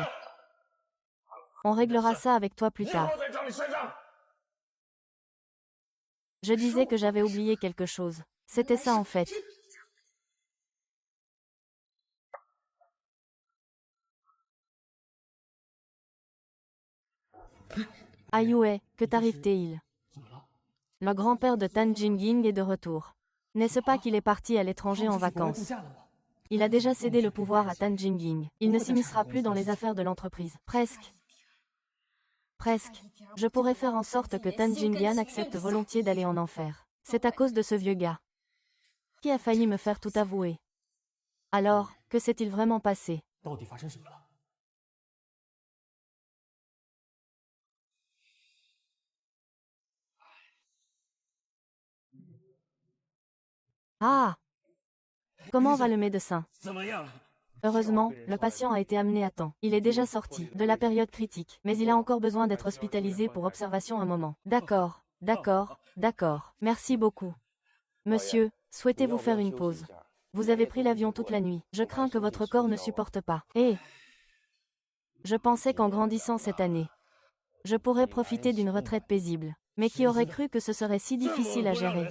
On réglera ça avec toi plus tard. Je disais que j'avais oublié quelque chose. C'était ça en fait. Ayue, que t'arrive-t-il? Le grand-père de Tan Jinging est de retour. N'est-ce pas qu'il est parti à l'étranger en vacances? Il a déjà cédé le pouvoir à Tan Jinging. Il ne s'immiscera plus dans les affaires de l'entreprise. Presque. Presque. Je pourrais faire en sorte que Tan Jingyan accepte volontiers d'aller en enfer. C'est à cause de ce vieux gars. Qui a failli me faire tout avouer. Alors, que s'est-il vraiment passé? Ah! Comment va le médecin? Heureusement, le patient a été amené à temps. Il est déjà sorti de la période critique, mais il a encore besoin d'être hospitalisé pour observation un moment. D'accord, d'accord, d'accord. Merci beaucoup. Monsieur, souhaitez-vous faire une pause? Vous avez pris l'avion toute la nuit. Je crains que votre corps ne supporte pas. Je pensais qu'en grandissant cette année, je pourrais profiter d'une retraite paisible. Mais qui aurait cru que ce serait si difficile à gérer?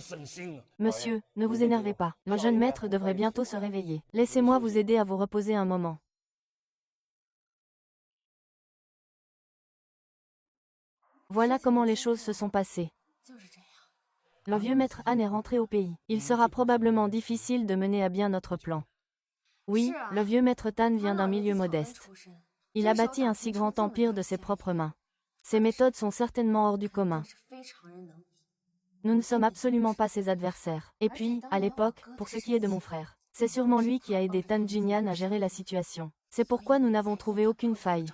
Monsieur, ne vous énervez pas. Le jeune maître devrait bientôt se réveiller. Laissez-moi vous aider à vous reposer un moment. Voilà comment les choses se sont passées. Le vieux maître Han est rentré au pays. Il sera probablement difficile de mener à bien notre plan. Oui, le vieux maître Tan vient d'un milieu modeste. Il a bâti un si grand empire de ses propres mains. Ses méthodes sont certainement hors du commun. Nous ne sommes absolument pas ses adversaires. Et puis, à l'époque, pour ce qui est de mon frère, c'est sûrement lui qui a aidé Tan Jinyan à gérer la situation. C'est pourquoi nous n'avons trouvé aucune faille.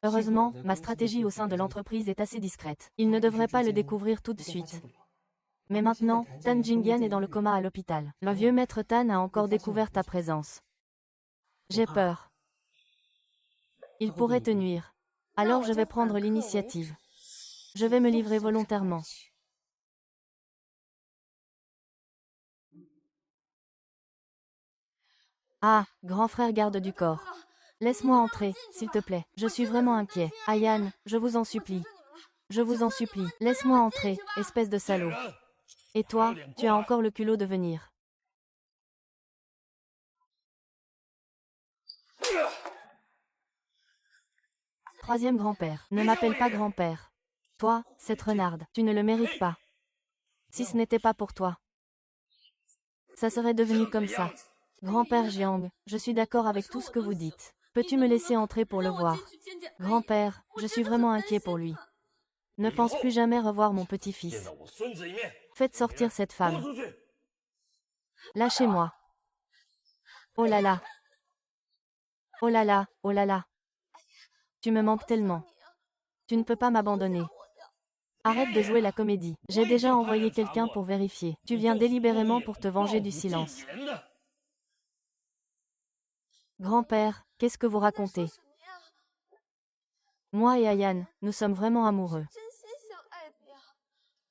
Heureusement, ma stratégie au sein de l'entreprise est assez discrète. Il ne devrait pas le découvrir tout de suite. Mais maintenant, Tan Jingyan est dans le coma à l'hôpital. Le vieux maître Tan a encore découvert ta présence. J'ai peur. Il pourrait te nuire. Alors je vais prendre l'initiative. Je vais me livrer volontairement. Ah, grand frère garde du corps. Laisse-moi entrer, s'il te plaît. Je suis vraiment inquiet. Ayan, je vous en supplie. Je vous en supplie. Laisse-moi entrer, espèce de salaud. Et toi, tu as encore le culot de venir. Troisième grand-père. Ne m'appelle pas grand-père. Toi, cette renarde, tu ne le mérites pas. Si ce n'était pas pour toi, ça serait devenu comme ça. Grand-père Jiang, je suis d'accord avec tout ce que vous dites. Peux-tu me laisser entrer pour le voir? Grand-père, je suis vraiment inquiet pour lui. Ne pense plus jamais revoir mon petit-fils. Faites sortir cette femme. Lâchez-moi. Oh là là. Oh là là, oh là là. Tu me manques tellement. Tu ne peux pas m'abandonner. Arrête de jouer la comédie. J'ai déjà envoyé quelqu'un pour vérifier. Tu viens délibérément pour te venger du silence. Grand-père, qu'est-ce que vous racontez? Moi et Ayan, nous sommes vraiment amoureux.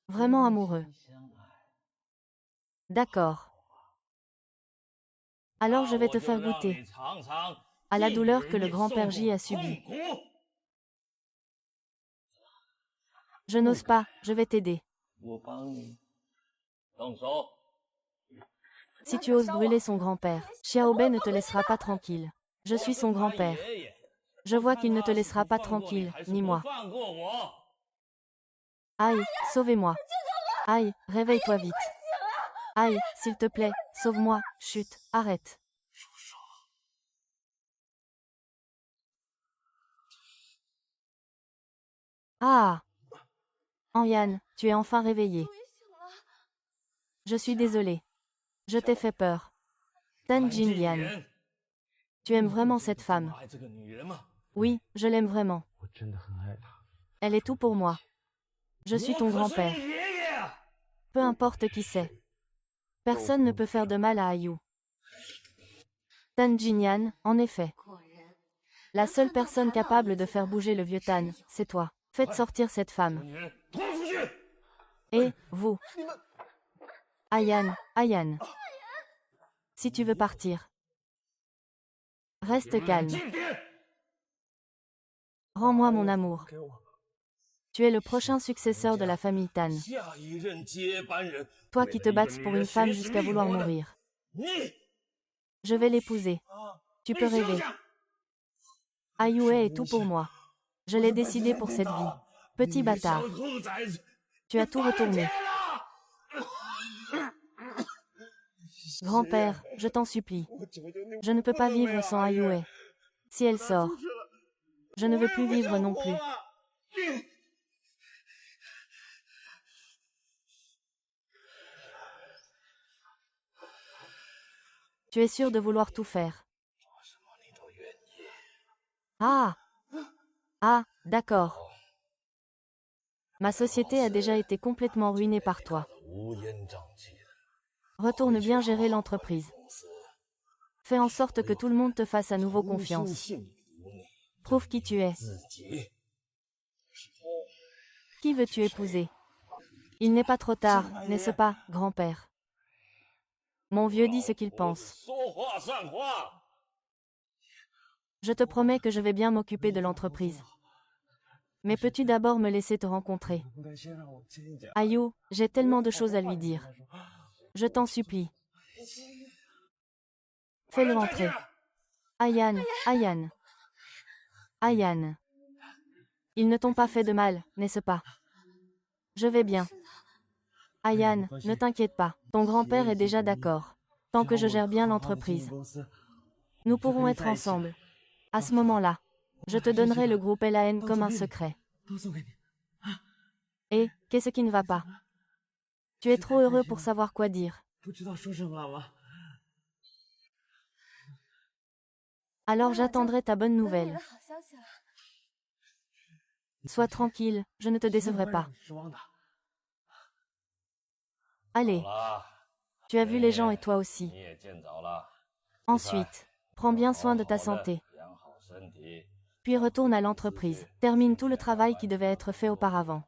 Vraiment amoureux. D'accord. Alors je vais te faire goûter à la douleur que le grand-père J a subie. Je n'ose pas, je vais t'aider. Si tu oses brûler son grand-père, Xiaobei ne te laissera pas tranquille. Je suis son grand-père. Je vois qu'il ne te laissera pas tranquille, ni moi. Aïe, sauvez-moi. Aïe, réveille-toi vite. Aïe, s'il te plaît, sauve-moi, chut, arrête. Ah! Anyan, tu es enfin réveillé. Je suis désolée. Je t'ai fait peur. Tan Jinlian. Tu aimes vraiment cette femme? Oui, je l'aime vraiment. Elle est tout pour moi. Je suis ton grand-père. Peu importe qui c'est. Personne ne peut faire de mal à Ayu. Tan Jinlian, en effet. La seule personne capable de faire bouger le vieux Tan, c'est toi. Faites sortir cette femme. Et, vous. Ayan, Ayan. Si tu veux partir. Reste calme. Rends-moi mon amour. Tu es le prochain successeur de la famille Tan. Toi qui te battes pour une femme jusqu'à vouloir mourir. Je vais l'épouser. Tu peux rêver. Aiyue est tout pour moi. Je l'ai décidé pour cette vie. Petit bâtard. Tu as tout retourné. Grand-père, je t'en supplie. Je ne peux pas vivre sans Aiyue. Si elle sort, je ne veux plus vivre non plus. Tu es sûr de vouloir tout faire? Ah! Ah, d'accord. Ma société a déjà été complètement ruinée par toi. Retourne bien gérer l'entreprise. Fais en sorte que tout le monde te fasse à nouveau confiance. Prouve qui tu es. Qui veux-tu épouser? Il n'est pas trop tard, n'est-ce pas, grand-père? Mon vieux dit ce qu'il pense. Je te promets que je vais bien m'occuper de l'entreprise. Mais peux-tu d'abord me laisser te rencontrer? Ayu, j'ai tellement de choses à lui dire. Je t'en supplie. Fais-le entrer. Ayan, Ayan. Ayan. Ils ne t'ont pas fait de mal, n'est-ce pas? Je vais bien. Ayan, ne t'inquiète pas. Ton grand-père est déjà d'accord. Tant que je gère bien l'entreprise. Nous pourrons être ensemble. À ce moment-là, je te donnerai le groupe LAN comme un secret. Et, qu'est-ce qui ne va pas? Tu es trop heureux pour savoir quoi dire. Alors j'attendrai ta bonne nouvelle. Sois tranquille, je ne te décevrai pas. Allez. Tu as vu les gens et toi aussi. Ensuite, prends bien soin de ta santé. Puis retourne à l'entreprise. Termine tout le travail qui devait être fait auparavant.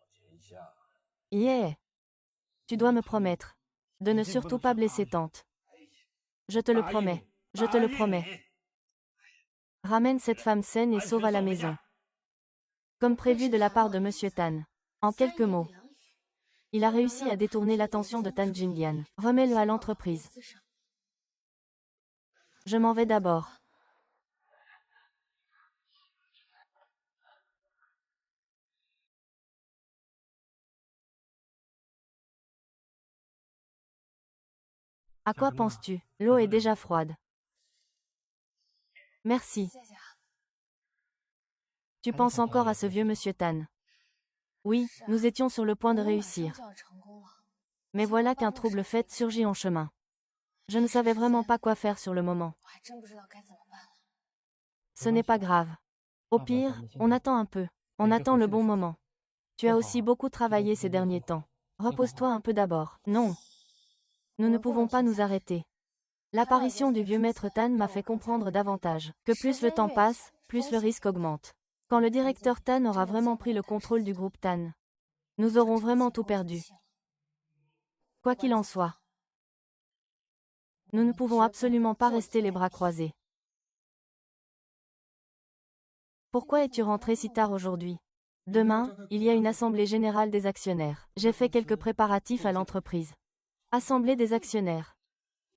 Yeah! Tu dois me promettre de ne surtout pas blesser Tante. Je te le promets. Je te le promets. Ramène cette femme saine et sauve à la maison. Comme prévu de la part de Monsieur Tan. En quelques mots. Il a réussi à détourner l'attention de Tan Jinlian. Remets-le à l'entreprise. Je m'en vais d'abord. À quoi penses-tu? L'eau est déjà froide. Merci. Tu penses encore à ce vieux Monsieur Tan? Oui, nous étions sur le point de réussir. Mais voilà qu'un trouble fait surgit en chemin. Je ne savais vraiment pas quoi faire sur le moment. Ce n'est pas grave. Au pire, on attend un peu. On attend le bon moment. Tu as aussi beaucoup travaillé ces derniers temps. Repose-toi un peu d'abord. Non. Nous ne pouvons pas nous arrêter. L'apparition du vieux maître Tan m'a fait comprendre davantage que plus le temps passe, plus le risque augmente. Quand le directeur Tan aura vraiment pris le contrôle du groupe Tan, nous aurons vraiment tout perdu. Quoi qu'il en soit, nous ne pouvons absolument pas rester les bras croisés. Pourquoi es-tu rentré si tard aujourd'hui? Demain, il y a une assemblée générale des actionnaires. J'ai fait quelques préparatifs à l'entreprise. Assemblée des actionnaires.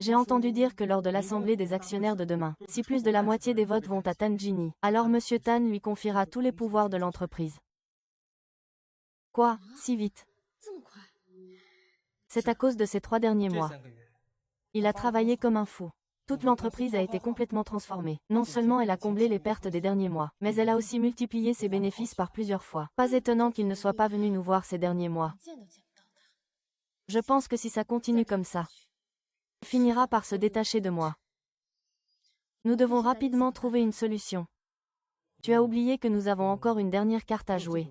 J'ai entendu dire que lors de l'assemblée des actionnaires de demain, si plus de la moitié des votes vont à Tanjini, alors Monsieur Tan lui confiera tous les pouvoirs de l'entreprise. Quoi, si vite? C'est à cause de ces 3 derniers mois. Il a travaillé comme un fou. Toute l'entreprise a été complètement transformée. Non seulement elle a comblé les pertes des derniers mois, mais elle a aussi multiplié ses bénéfices par plusieurs fois. Pas étonnant qu'il ne soit pas venu nous voir ces derniers mois. Je pense que si ça continue comme ça, il finira par se détacher de moi. Nous devons rapidement trouver une solution. Tu as oublié que nous avons encore une dernière carte à jouer.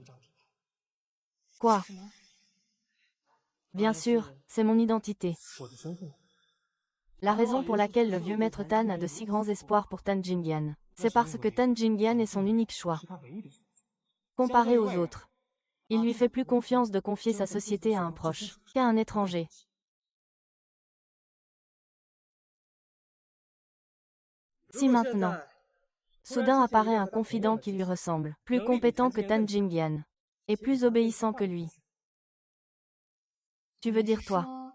Quoi? Bien sûr, c'est mon identité. La raison pour laquelle le vieux maître Tan a de si grands espoirs pour Tan Jingyuan, c'est parce que Tan Jingyuan est son unique choix. Comparé aux autres, il lui fait plus confiance de confier sa société à un proche qu'à un étranger. Si maintenant, soudain apparaît un confident qui lui ressemble, plus compétent que Tan Jingyuan, et plus obéissant que lui. Tu veux dire toi?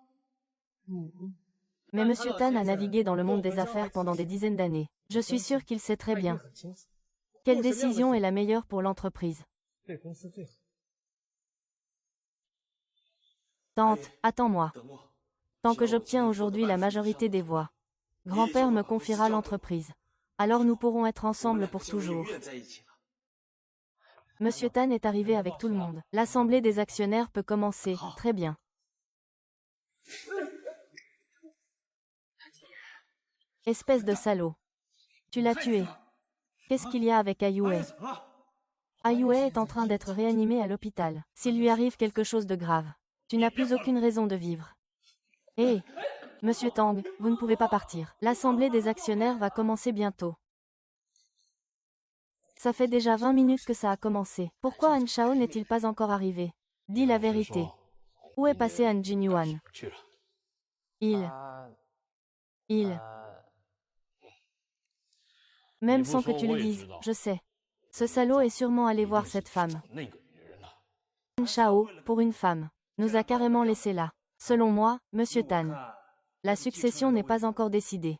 Mais Monsieur Tan a navigué dans le monde des affaires pendant des dizaines d'années. Je suis sûr qu'il sait très bien quelle décision est la meilleure pour l'entreprise. Tante, attends-moi. Tant que j'obtiens aujourd'hui la majorité des voix, grand-père me confiera l'entreprise. Alors nous pourrons être ensemble pour toujours. Monsieur Tan est arrivé avec tout le monde. L'assemblée des actionnaires peut commencer. Très bien. Espèce de salaud. Tu l'as tué. Qu'est-ce qu'il y a avec Ayue? Ayue est en train d'être réanimé à l'hôpital. S'il lui arrive quelque chose de grave, tu n'as plus aucune raison de vivre. Hé, Monsieur Tang, vous ne pouvez pas partir. L'assemblée des actionnaires va commencer bientôt. Ça fait déjà 20 minutes que ça a commencé. Pourquoi Han Shao n'est-il pas encore arrivé? Dis la vérité. Où est passé Han Jinyuan? Il... Même sans que tu le dises, je sais. Ce salaud est sûrement allé voir cette femme. Han Shao, pour une femme, nous a carrément laissé là. Selon moi, Monsieur Tan, la succession n'est pas encore décidée.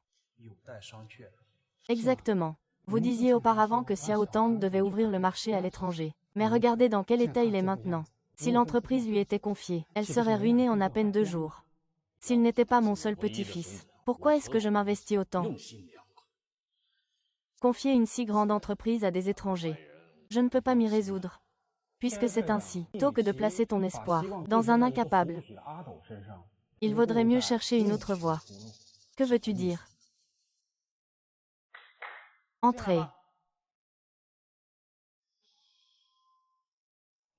Exactement. Vous disiez auparavant que Xiao Tang devait ouvrir le marché à l'étranger. Mais regardez dans quel état il est maintenant. Si l'entreprise lui était confiée, elle serait ruinée en à peine 2 jours. S'il n'était pas mon seul petit-fils, pourquoi est-ce que je m'investis autant? Confier une si grande entreprise à des étrangers. Je ne peux pas m'y résoudre. Puisque c'est ainsi, plutôt que de placer ton espoir dans un incapable, il vaudrait mieux chercher une autre voie. Que veux-tu dire? Entrez.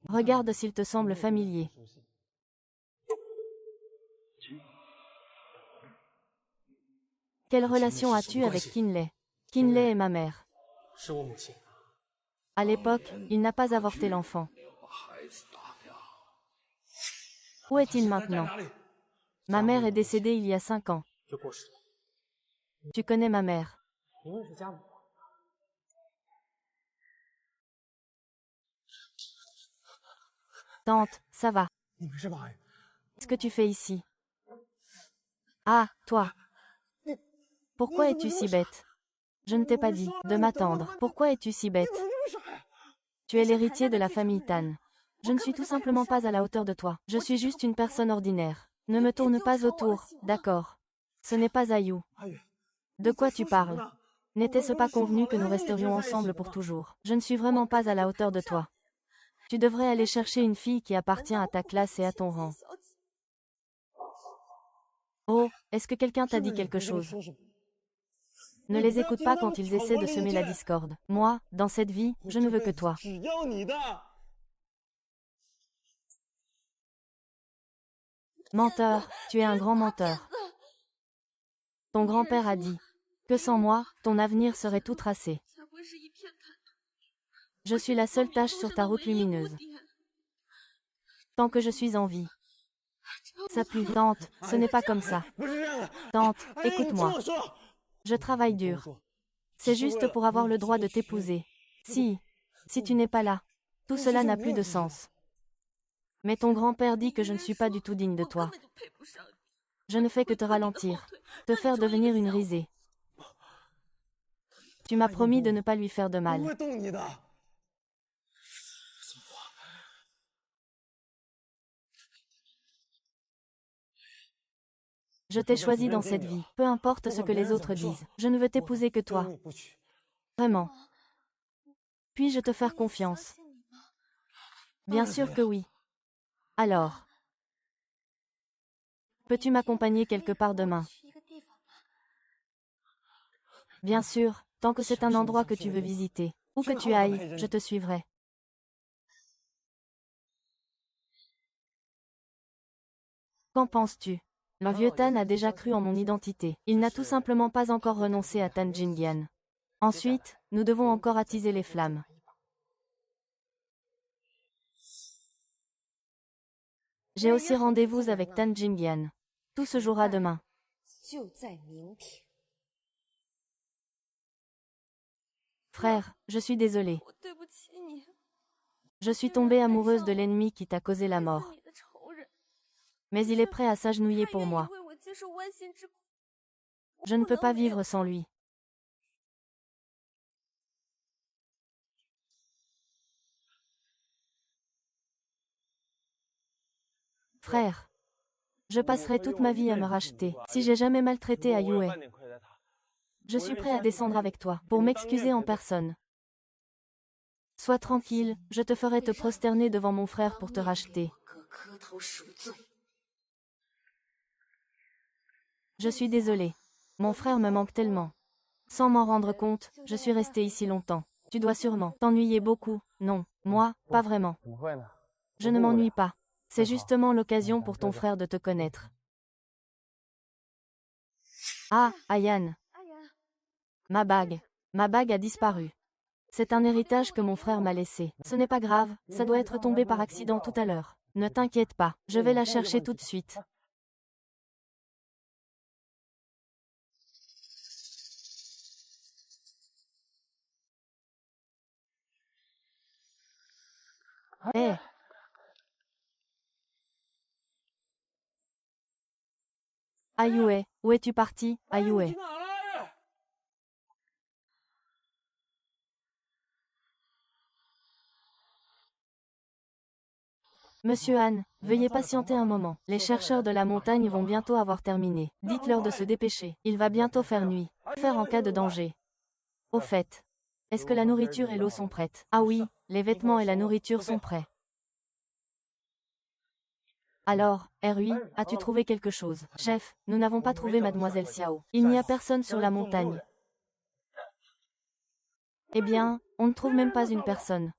Regarde s'il te semble familier. Quelle relation as-tu avec Qinlei? Qinlei est ma mère. À l'époque, il n'a pas avorté l'enfant. Où est-il maintenant? Ma mère est décédée il y a 5 ans. Tu connais ma mère. Tante, ça va. Qu'est-ce que tu fais ici? Ah, toi. Pourquoi es-tu si bête? Je ne t'ai pas dit de m'attendre. Pourquoi es-tu si bête? Tu es l'héritier de la famille Tan. Je ne suis tout simplement pas à la hauteur de toi. Je suis juste une personne ordinaire. Ne me tourne pas autour, d'accord? Ce n'est pas Ayu. De quoi tu parles? N'était-ce pas convenu que nous resterions ensemble pour toujours? Je ne suis vraiment pas à la hauteur de toi. Tu devrais aller chercher une fille qui appartient à ta classe et à ton rang. Oh, est-ce que quelqu'un t'a dit quelque chose? Ne les écoute pas quand ils essaient de semer la discorde. Moi, dans cette vie, je ne veux que toi. Menteur, tu es un grand menteur. Ton grand-père a dit que sans moi, ton avenir serait tout tracé. Je suis la seule tache sur ta route lumineuse. Tant que je suis en vie. Ça pue, tante, ce n'est pas comme ça. Tante, écoute-moi. Je travaille dur. C'est juste pour avoir le droit de t'épouser. Si tu n'es pas là, tout cela n'a plus de sens. Mais ton grand-père dit que je ne suis pas du tout digne de toi. Je ne fais que te ralentir, te faire devenir une risée. Tu m'as promis de ne pas lui faire de mal. Je t'ai choisi dans cette vie, peu importe ce que les autres disent. Je ne veux t'épouser que toi. Vraiment. Puis-je te faire confiance? Bien sûr que oui. Alors, peux-tu m'accompagner quelque part demain? Bien sûr, tant que c'est un endroit que tu veux visiter. Où que tu ailles, je te suivrai. Qu'en penses-tu? Le vieux Tan a déjà cru en mon identité. Il n'a tout simplement pas encore renoncé à Tan Jingian. Ensuite, nous devons encore attiser les flammes. J'ai aussi rendez-vous avec Tan Jingian. Tout se jouera demain. Frère, je suis désolée. Je suis tombée amoureuse de l'ennemi qui t'a causé la mort. Mais il est prêt à s'agenouiller pour moi. Je ne peux pas vivre sans lui. Frère, je passerai toute ma vie à me racheter. Si j'ai jamais maltraité Ayue, je suis prêt à descendre avec toi, pour m'excuser en personne. Sois tranquille, je te ferai te prosterner devant mon frère pour te racheter. Je suis désolée. Mon frère me manque tellement. Sans m'en rendre compte, je suis restée ici longtemps. Tu dois sûrement t'ennuyer beaucoup. Non, moi, pas vraiment. Je ne m'ennuie pas. C'est justement l'occasion pour ton frère de te connaître. Ah, Ayan. Ma bague. Ma bague a disparu. C'est un héritage que mon frère m'a laissé. Ce n'est pas grave, ça doit être tombé par accident tout à l'heure. Ne t'inquiète pas, je vais la chercher tout de suite. Hé, Ayue, où es-tu parti, Ayue? Monsieur Han, veuillez patienter un moment. Les chercheurs de la montagne vont bientôt avoir terminé. Dites-leur de se dépêcher. Il va bientôt faire nuit. Faire en cas de danger. Au fait, est-ce que la nourriture et l'eau sont prêtes? Ah oui, les vêtements et la nourriture sont prêts. Alors, Rui, as-tu trouvé quelque chose? Chef, nous n'avons pas trouvé Mademoiselle Xiao. Il n'y a personne sur la montagne. Eh bien, on ne trouve même pas une personne.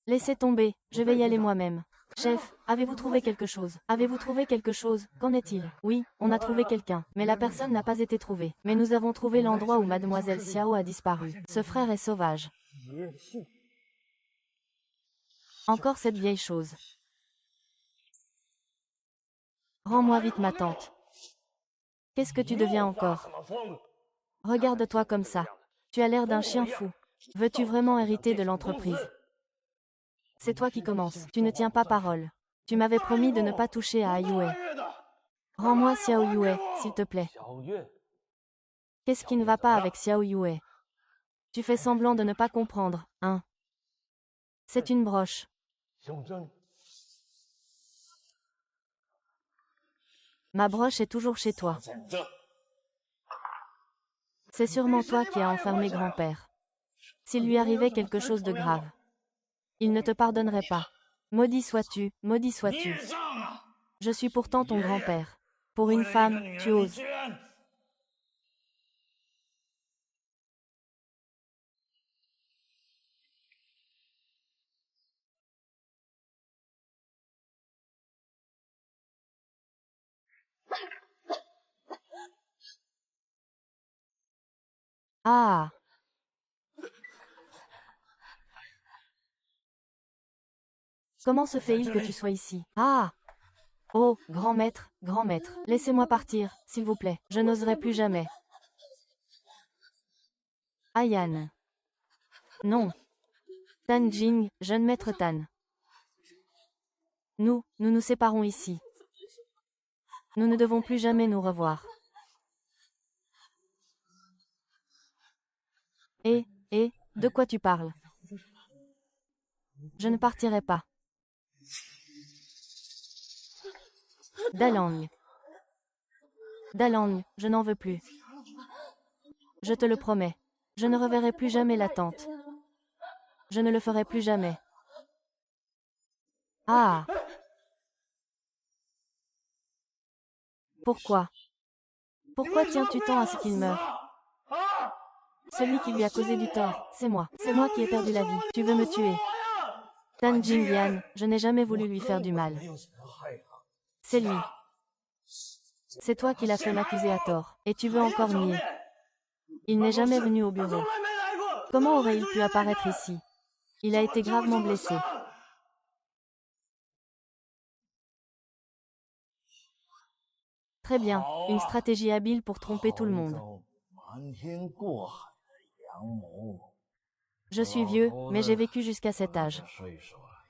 Laissez tomber, je vais y aller moi-même. Chef, avez-vous trouvé quelque chose? Avez-vous trouvé quelque chose? Qu'en est-il? Oui, on a trouvé quelqu'un, mais la personne n'a pas été trouvée. Mais nous avons trouvé l'endroit où Mademoiselle Xiao a disparu. Ce frère est sauvage. Encore cette vieille chose. Rends-moi vite ma tante. Qu'est-ce que tu deviens encore? Regarde-toi comme ça. Tu as l'air d'un chien fou. Veux-tu vraiment hériter de l'entreprise? C'est toi qui commences. Tu ne tiens pas parole. Tu m'avais promis de ne pas toucher à Ayue. Rends-moi Xiao Yue, s'il te plaît. Qu'est-ce qui ne va pas avec Xiao Yue? Tu fais semblant de ne pas comprendre, hein? C'est une broche. Ma broche est toujours chez toi. C'est sûrement toi qui as enfermé grand-père. S'il lui arrivait quelque chose de grave, il ne te pardonnerait pas. Maudit sois-tu, maudit sois-tu. Je suis pourtant ton grand-père. Pour une femme, tu oses. Ah. Comment se fait-il que tu sois ici? Ah. Oh, grand maître, laissez-moi partir, s'il vous plaît. Je n'oserai plus jamais. Ayan. Non. Tan Jing, jeune maître Tan. Nous nous séparons ici. Nous ne devons plus jamais nous revoir. De quoi tu parles? Je ne partirai pas. Dalang. Dalang, je n'en veux plus. Je te le promets. Je ne reverrai plus jamais la tante. Je ne le ferai plus jamais. Ah. Pourquoi? Pourquoi tiens-tu tant à ce qu'il meure? Celui qui lui a causé du tort, c'est moi. C'est moi qui ai perdu la vie. Tu veux me tuer? Tan Jinglian, je n'ai jamais voulu lui faire du mal. C'est lui. C'est toi qui l'as fait m'accuser à tort. Et tu veux encore nier. Il n'est jamais venu au bureau. Comment aurait-il pu apparaître ici? Il a été gravement blessé. Très bien, une stratégie habile pour tromper tout le monde. Je suis vieux, mais j'ai vécu jusqu'à cet âge.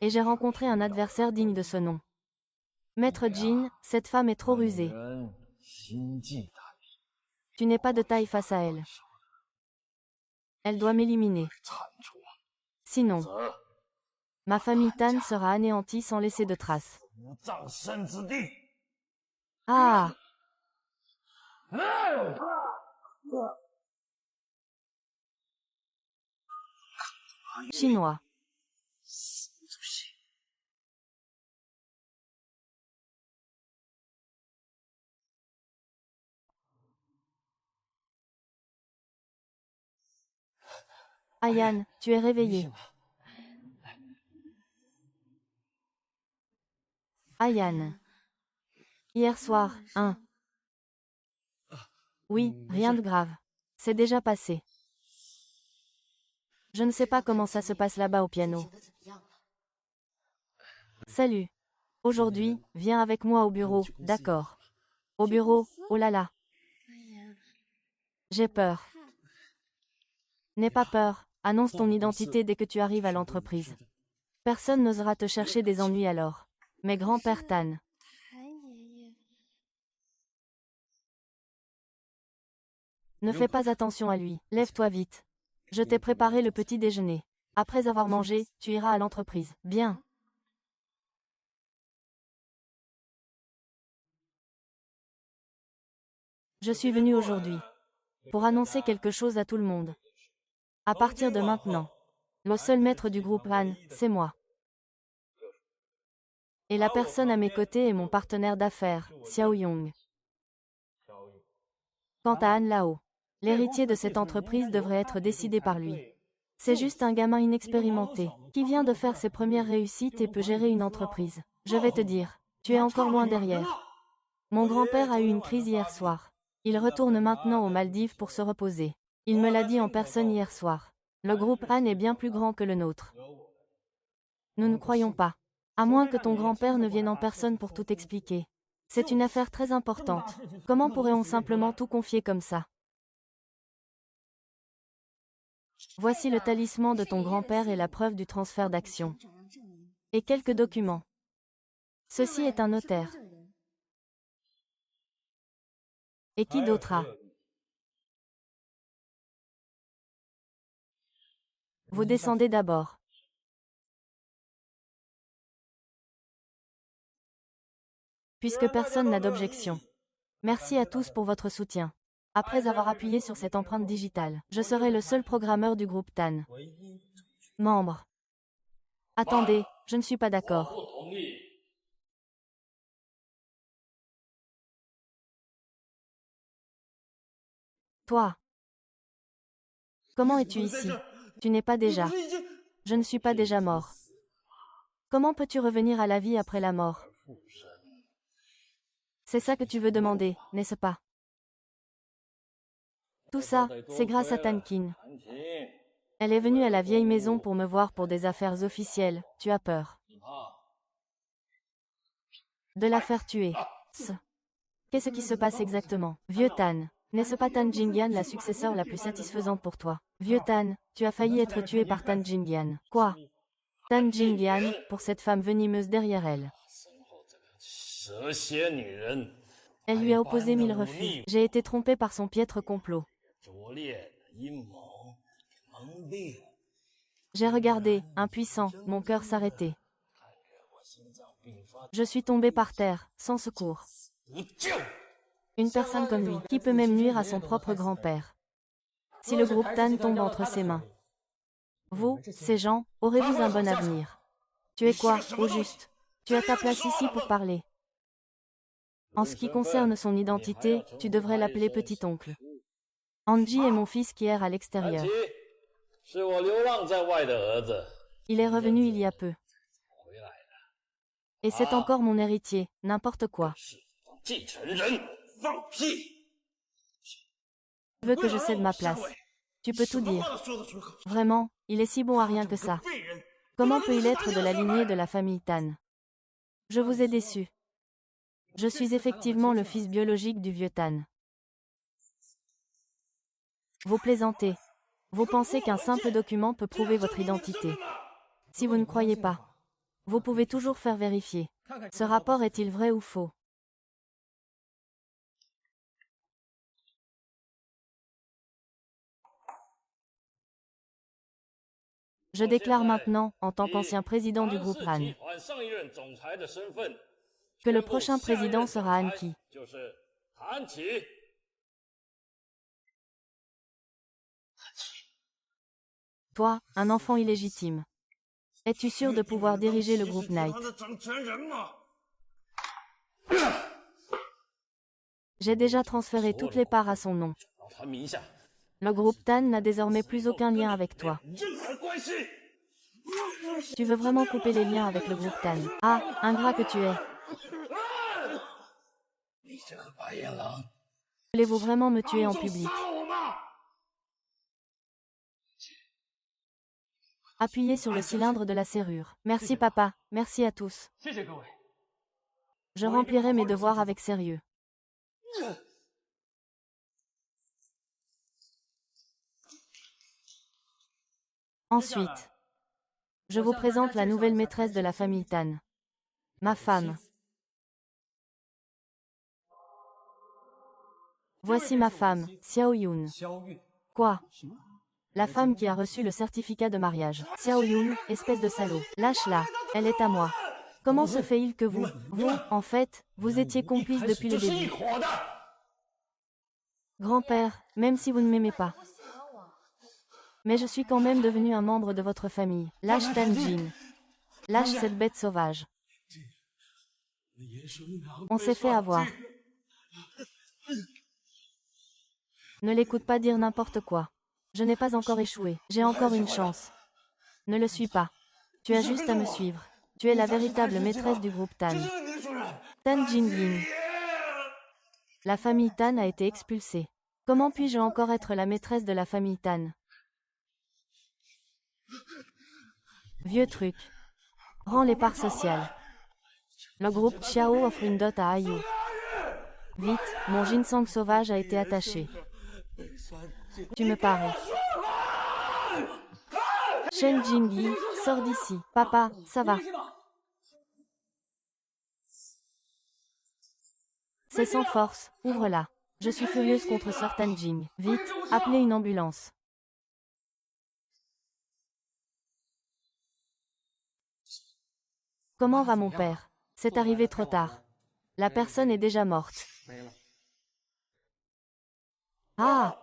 Et j'ai rencontré un adversaire digne de ce nom. Maître Jin, cette femme est trop rusée. Tu n'es pas de taille face à elle. Elle doit m'éliminer. Sinon, ma famille Tan sera anéantie sans laisser de traces. Ah! Chinois. Ayan, tu es réveillé. Ayan. Hier soir, hein? Oui, rien de grave. C'est déjà passé. Je ne sais pas comment ça se passe là-bas au piano. Salut. Aujourd'hui, viens avec moi au bureau, d'accord? Au bureau, oh là là. J'ai peur. N'aie pas peur, annonce ton identité dès que tu arrives à l'entreprise. Personne n'osera te chercher des ennuis alors. Mais grand-père Tan. Ne fais pas attention à lui, lève-toi vite. Je t'ai préparé le petit déjeuner. Après avoir mangé, tu iras à l'entreprise. Bien. Je suis venu aujourd'hui pour annoncer quelque chose à tout le monde. À partir de maintenant, le seul maître du groupe Han, c'est moi. Et la personne à mes côtés est mon partenaire d'affaires, Xiao Yong. Quant à Han Lao, l'héritier de cette entreprise devrait être décidé par lui. C'est juste un gamin inexpérimenté, qui vient de faire ses premières réussites et peut gérer une entreprise. Je vais te dire, tu es encore loin derrière. Mon grand-père a eu une crise hier soir. Il retourne maintenant aux Maldives pour se reposer. Il me l'a dit en personne hier soir. Le groupe Han est bien plus grand que le nôtre. Nous ne croyons pas. À moins que ton grand-père ne vienne en personne pour tout expliquer. C'est une affaire très importante. Comment pourrait-on simplement tout confier comme ça? Voici le talisman de ton grand-père et la preuve du transfert d'action. Et quelques documents. Ceci est un notaire. Et qui d'autre a? Vous descendez d'abord. Puisque personne n'a d'objection. Merci à tous pour votre soutien. Après avoir appuyé sur cette empreinte digitale, je serai le seul programmeur du groupe Tan. Membre. Attendez, je ne suis pas d'accord. Toi. Comment es-tu ici? Tu n'es pas déjà. Je ne suis pas déjà mort. Comment peux-tu revenir à la vie après la mort? C'est ça que tu veux demander, n'est-ce pas? Tout ça, c'est grâce à Tan Qin. Elle est venue à la vieille maison pour me voir pour des affaires officielles. Tu as peur de la faire tuer. Qu'est-ce qui se passe exactement? Vieux Tan. N'est-ce pas Tan Jingyan la successeur la plus satisfaisante pour toi? Vieux Tan, tu as failli être tué par Tan Jingyan. Quoi? Tan Jingyan, pour cette femme venimeuse derrière elle. Elle lui a opposé 1000 refus. J'ai été trompé par son piètre complot. J'ai regardé, impuissant, mon cœur s'arrêtait. Je suis tombé par terre, sans secours. Une personne comme lui, qui peut même nuire à son propre grand-père. Si le groupe Tan tombe entre ses mains. Vous, ces gens, aurez-vous un bon avenir? Tu es quoi, au juste? Tu as ta place ici pour parler. En ce qui concerne son identité, tu devrais l'appeler petit-oncle. Anji est mon fils qui erre à l'extérieur. Il est revenu il y a peu. Et c'est encore mon héritier, n'importe quoi. Tu veux que je cède ma place? Tu peux tout dire. Vraiment, il est si bon à rien que ça. Comment peut-il être de la lignée de la famille Tan? Je vous ai déçu. Je suis effectivement le fils biologique du vieux Tan. Vous plaisantez. Vous pensez qu'un simple document peut prouver votre identité. Si vous ne croyez pas, vous pouvez toujours faire vérifier. Ce rapport est-il vrai ou faux? Je déclare maintenant, en tant qu'ancien président du groupe Han, que le prochain président sera Han Qi. Toi, un enfant illégitime. Es-tu sûr de pouvoir diriger le groupe Knight? J'ai déjà transféré toutes les parts à son nom. Le groupe Tan n'a désormais plus aucun lien avec toi. Tu veux vraiment couper les liens avec le groupe Tan? Ah, ingrat que tu es. Voulez-vous vraiment me tuer en public? Appuyez sur le cylindre de la serrure. Merci papa, merci à tous. Je remplirai mes devoirs avec sérieux. Ensuite, je vous présente la nouvelle maîtresse de la famille Tan. Ma femme. Voici ma femme, Xiao Yun. Quoi? La femme qui a reçu le certificat de mariage. Xiao Yun, espèce de salaud. Lâche-la, elle est à moi. Comment se fait-il que vous, en fait, vous étiez complice depuis le début? Grand-père, même si vous ne m'aimez pas. Mais je suis quand même devenu un membre de votre famille. Lâche Tan Jin. Lâche cette bête sauvage. On s'est fait avoir. Ne l'écoute pas dire n'importe quoi. Je n'ai pas encore échoué. J'ai encore une chance. Ne le suis pas. Tu as juste à me suivre. Tu es la véritable maîtresse du groupe Tan. Tan Jinglin. La famille Tan a été expulsée. Comment puis-je encore être la maîtresse de la famille Tan? Vieux truc. Rends les parts sociales. Le groupe Xiao offre une dot à Ayu. Vite, mon ginseng sauvage a été attaché. Tu me parais. Shen Jingyi, sors d'ici. Papa, ça va. C'est sans force, ouvre-la. Je suis furieuse contre Sir Tan Jing. Vite, appelez une ambulance. Comment va mon père? C'est arrivé trop tard. La personne est déjà morte. Ah!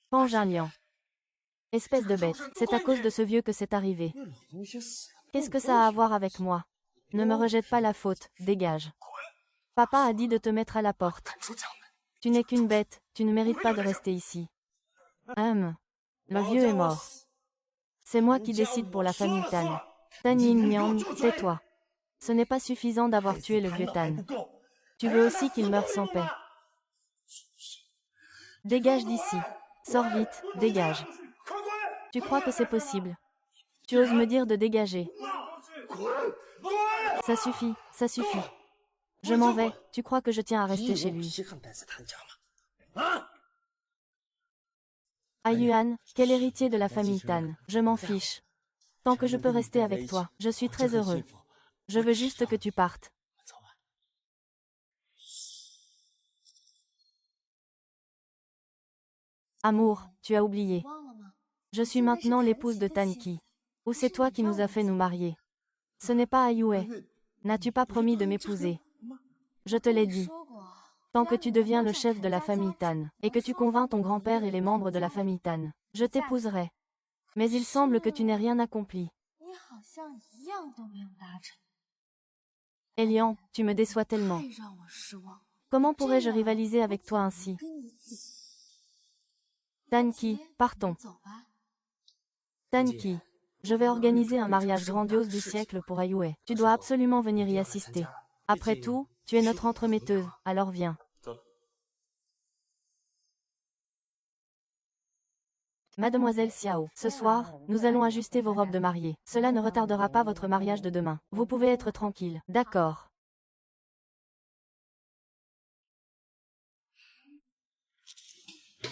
Panjin. Espèce de bête, c'est à cause de ce vieux que c'est arrivé. Qu'est-ce que ça a à voir avec moi? Ne me rejette pas la faute, dégage. Papa a dit de te mettre à la porte. Tu n'es qu'une bête, tu ne mérites pas de rester ici. Le vieux est mort. C'est moi qui décide pour la famille Tan. Tan Yin Mian, tais-toi. Ce n'est pas suffisant d'avoir tué le vieux Tan. Tu veux aussi qu'il meure sans paix. Dégage d'ici. Sors vite, dégage. Tu crois que c'est possible? Tu oses me dire de dégager? Ça suffit, ça suffit. Je m'en vais, tu crois que je tiens à rester chez lui? Ayuan, quel héritier de la famille Tan? Je m'en fiche. Tant que je peux rester avec toi, je suis très heureux. Je veux juste que tu partes. Amour, tu as oublié. Je suis maintenant l'épouse de Tanki. Ou c'est toi qui nous as fait nous marier? Ce n'est pas Ayue. N'as-tu pas promis de m'épouser? Je te l'ai dit. Tant que tu deviens le chef de la famille Tan, et que tu convaincs ton grand-père et les membres de la famille Tan, je t'épouserai. Mais il semble que tu n'aies rien accompli. Elian, tu me déçois tellement. Comment pourrais-je rivaliser avec toi ainsi? Tanki, partons. Tanki, je vais organiser un mariage grandiose du siècle pour Ayue. Tu dois absolument venir y assister. Après tout, tu es notre entremetteuse, alors viens. Mademoiselle Xiao, ce soir, nous allons ajuster vos robes de mariée. Cela ne retardera pas votre mariage de demain. Vous pouvez être tranquille. D'accord.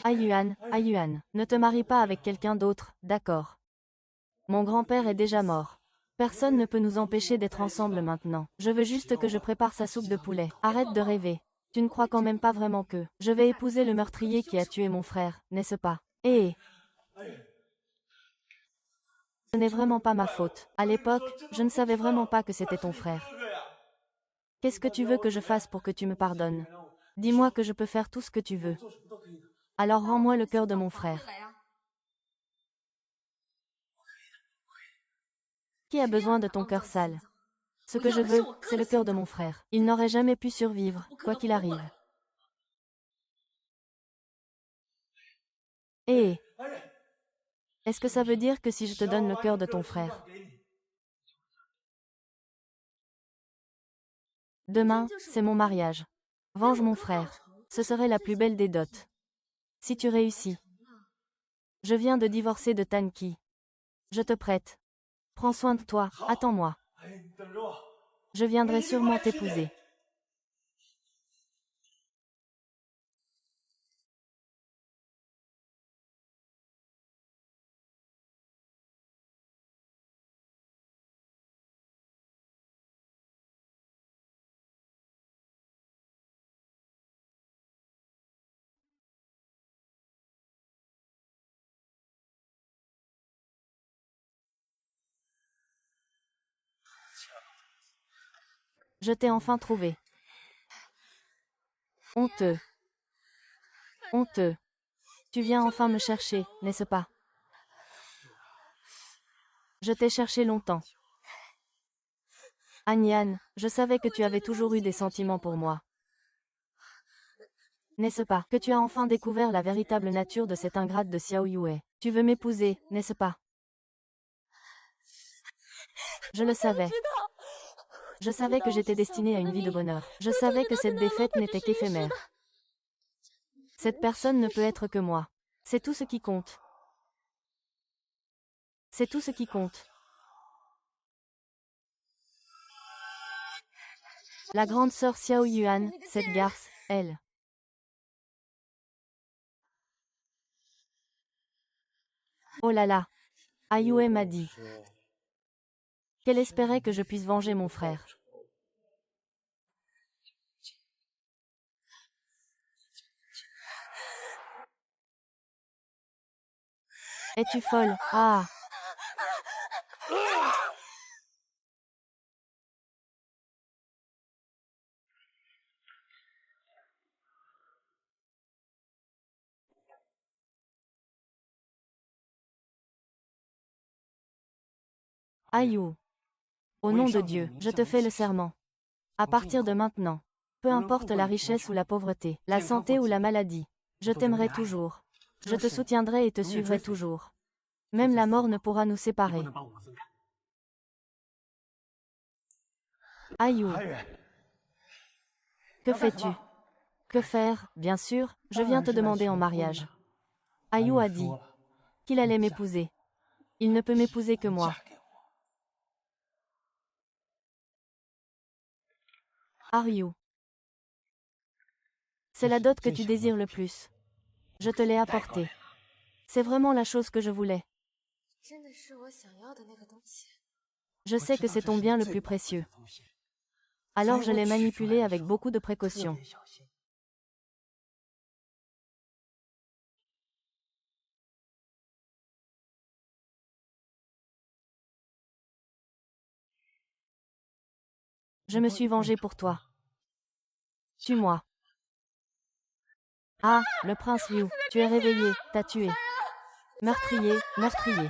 Ayuan, Ayuan, ne te marie pas avec quelqu'un d'autre, d'accord. Mon grand-père est déjà mort. Personne ne peut nous empêcher d'être ensemble maintenant. Je veux juste que je prépare sa soupe de poulet. Arrête de rêver. Tu ne crois quand même pas vraiment que je vais épouser le meurtrier qui a tué mon frère, n'est-ce pas? Eh, ce n'est vraiment pas ma faute. À l'époque, je ne savais vraiment pas que c'était ton frère. Qu'est-ce que tu veux que je fasse pour que tu me pardonnes? Dis-moi que je peux faire tout ce que tu veux. Alors rends-moi le cœur de mon frère. Qui a besoin de ton cœur sale? Ce que je veux, c'est le cœur de mon frère. Il n'aurait jamais pu survivre, quoi qu'il arrive. Eh, est-ce que ça veut dire que si je te donne le cœur de ton frère, demain, c'est mon mariage. Venge mon frère. Ce serait la plus belle des dots. Si tu réussis. Je viens de divorcer de Tanki. Je te prête. Prends soin de toi, attends-moi. Je viendrai sûrement t'épouser. Je t'ai enfin trouvé. Honteux. Honteux. Tu viens enfin me chercher, n'est-ce pas? Je t'ai cherché longtemps. Anyan, je savais que tu avais toujours eu des sentiments pour moi. N'est-ce pas que tu as enfin découvert la véritable nature de cette ingrate de Xiao Yue? Tu veux m'épouser, n'est-ce pas? Je le savais. Je savais que j'étais destinée à une vie de bonheur. Je savais que cette défaite n'était qu'éphémère. Cette personne ne peut être que moi. C'est tout ce qui compte. C'est tout ce qui compte. La grande sœur Xiao Yuan, cette garce, elle. Oh là là. Ayue m'a dit qu'elle espérait que je puisse venger mon frère. Es-tu folle? Ah! Ayu. Au nom de Dieu, je te fais le serment. À partir de maintenant, peu importe la richesse ou la pauvreté, la santé ou la maladie, je t'aimerai toujours. Je te soutiendrai et te suivrai toujours. Même la mort ne pourra nous séparer. Ayu. Que fais-tu? Que faire? Bien sûr, je viens te demander en mariage. Ayu a dit qu'il allait m'épouser. Il ne peut m'épouser que moi. Aryu. C'est la dot que tu désires le plus. Je te l'ai apportée. C'est vraiment la chose que je voulais. Je sais que c'est ton bien le plus précieux. Alors je l'ai manipulé avec beaucoup de précaution. Je me suis vengé pour toi. Tue-moi. Ah, le prince Liu, tu es réveillé, t'as tué. Meurtrier, meurtrier.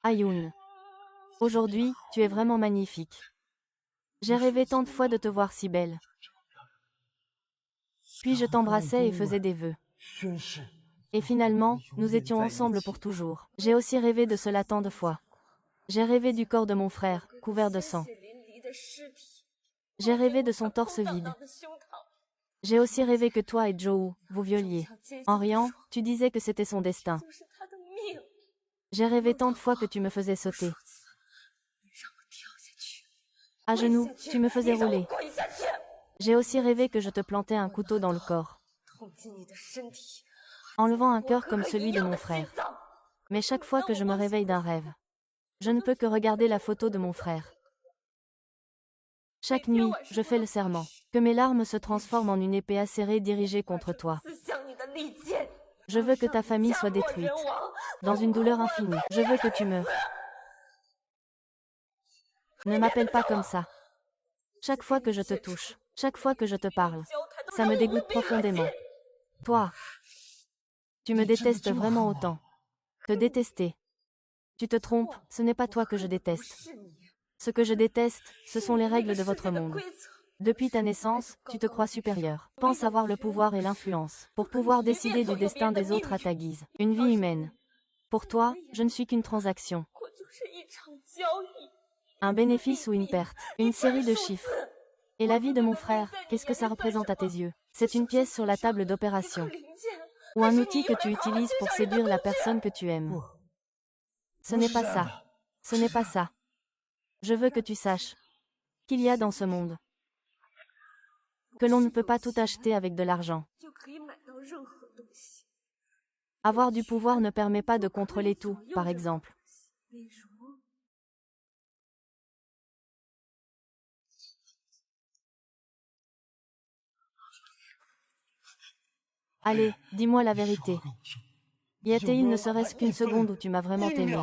Ayun. Aujourd'hui, tu es vraiment magnifique. J'ai rêvé tant de fois de te voir si belle. Puis je t'embrassais et faisais des vœux. Et finalement, nous étions ensemble pour toujours. J'ai aussi rêvé de cela tant de fois. J'ai rêvé du corps de mon frère, couvert de sang. J'ai rêvé de son torse vide. J'ai aussi rêvé que toi et Zhou, vous violiez. En riant, tu disais que c'était son destin. J'ai rêvé tant de fois que tu me faisais sauter. À genoux, tu me faisais rouler. J'ai aussi rêvé que je te plantais un couteau dans le corps, enlevant un cœur comme celui de mon frère. Mais chaque fois que je me réveille d'un rêve, je ne peux que regarder la photo de mon frère. Chaque nuit, je fais le serment que mes larmes se transforment en une épée acérée dirigée contre toi. Je veux que ta famille soit détruite, dans une douleur infinie. Je veux que tu meures. Ne m'appelle pas comme ça. Chaque fois que je te touche, chaque fois que je te parle, ça me dégoûte profondément. Toi, tu me détestes vraiment autant. Te détester. Tu te trompes, ce n'est pas toi que je déteste. Ce que je déteste, ce sont les règles de votre monde. Depuis ta naissance, tu te crois supérieur. Pense avoir le pouvoir et l'influence, pour pouvoir décider du destin des autres à ta guise. Une vie humaine. Pour toi, je ne suis qu'une transaction. Un bénéfice ou une perte. Une série de chiffres. Et la vie de mon frère, qu'est-ce que ça représente à tes yeux? C'est une pièce sur la table d'opération. Ou un outil que tu utilises pour séduire la personne que tu aimes. Ce n'est pas ça. Ce n'est pas ça. Je veux que tu saches qu'il y a dans ce monde que l'on ne peut pas tout acheter avec de l'argent. Avoir du pouvoir ne permet pas de contrôler tout, par exemple. Allez, dis-moi la vérité. Y a-t-il ne serait-ce qu'une seconde où tu m'as vraiment aimé?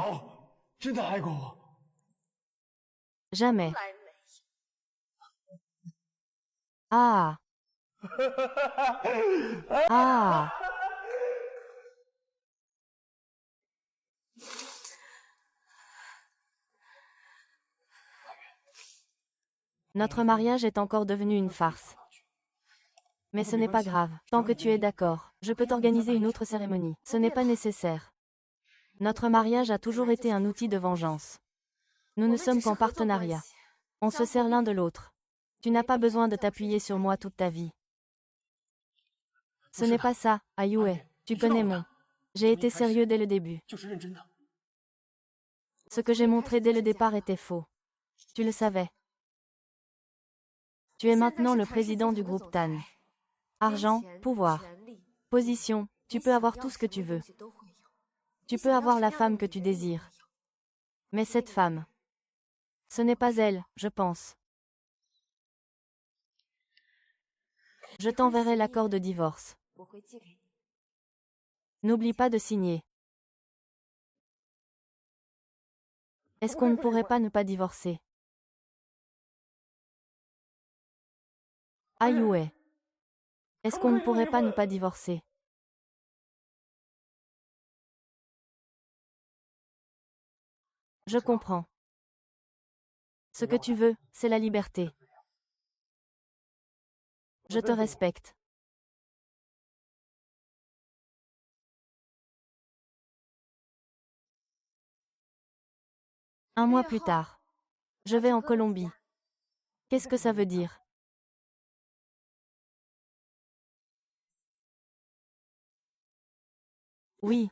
Jamais. Ah. Ah. Notre mariage est encore devenu une farce. Mais ce n'est pas grave. Tant que tu es d'accord, je peux t'organiser une autre cérémonie. Ce n'est pas nécessaire. Notre mariage a toujours été un outil de vengeance. Nous ne sommes qu'en partenariat. On se sert l'un de l'autre. Tu n'as pas besoin de t'appuyer sur moi toute ta vie. Ce n'est pas ça, Ayue. Tu connais mon. J'ai été sérieux dès le début. Ce que j'ai montré dès le départ était faux. Tu le savais. Tu es maintenant le président du groupe Tan. Argent, pouvoir, position, tu peux avoir tout ce que tu veux. Tu peux avoir la femme que tu désires. Mais cette femme, ce n'est pas elle, je pense. Je t'enverrai l'accord de divorce. N'oublie pas de signer. Est-ce qu'on ne pourrait pas ne pas divorcer? Ayue. Est-ce qu'on ne pourrait pas ne pas divorcer? Je comprends. Ce que tu veux, c'est la liberté. Je te respecte. Un mois plus tard, je vais en Colombie. Qu'est-ce que ça veut dire? Oui,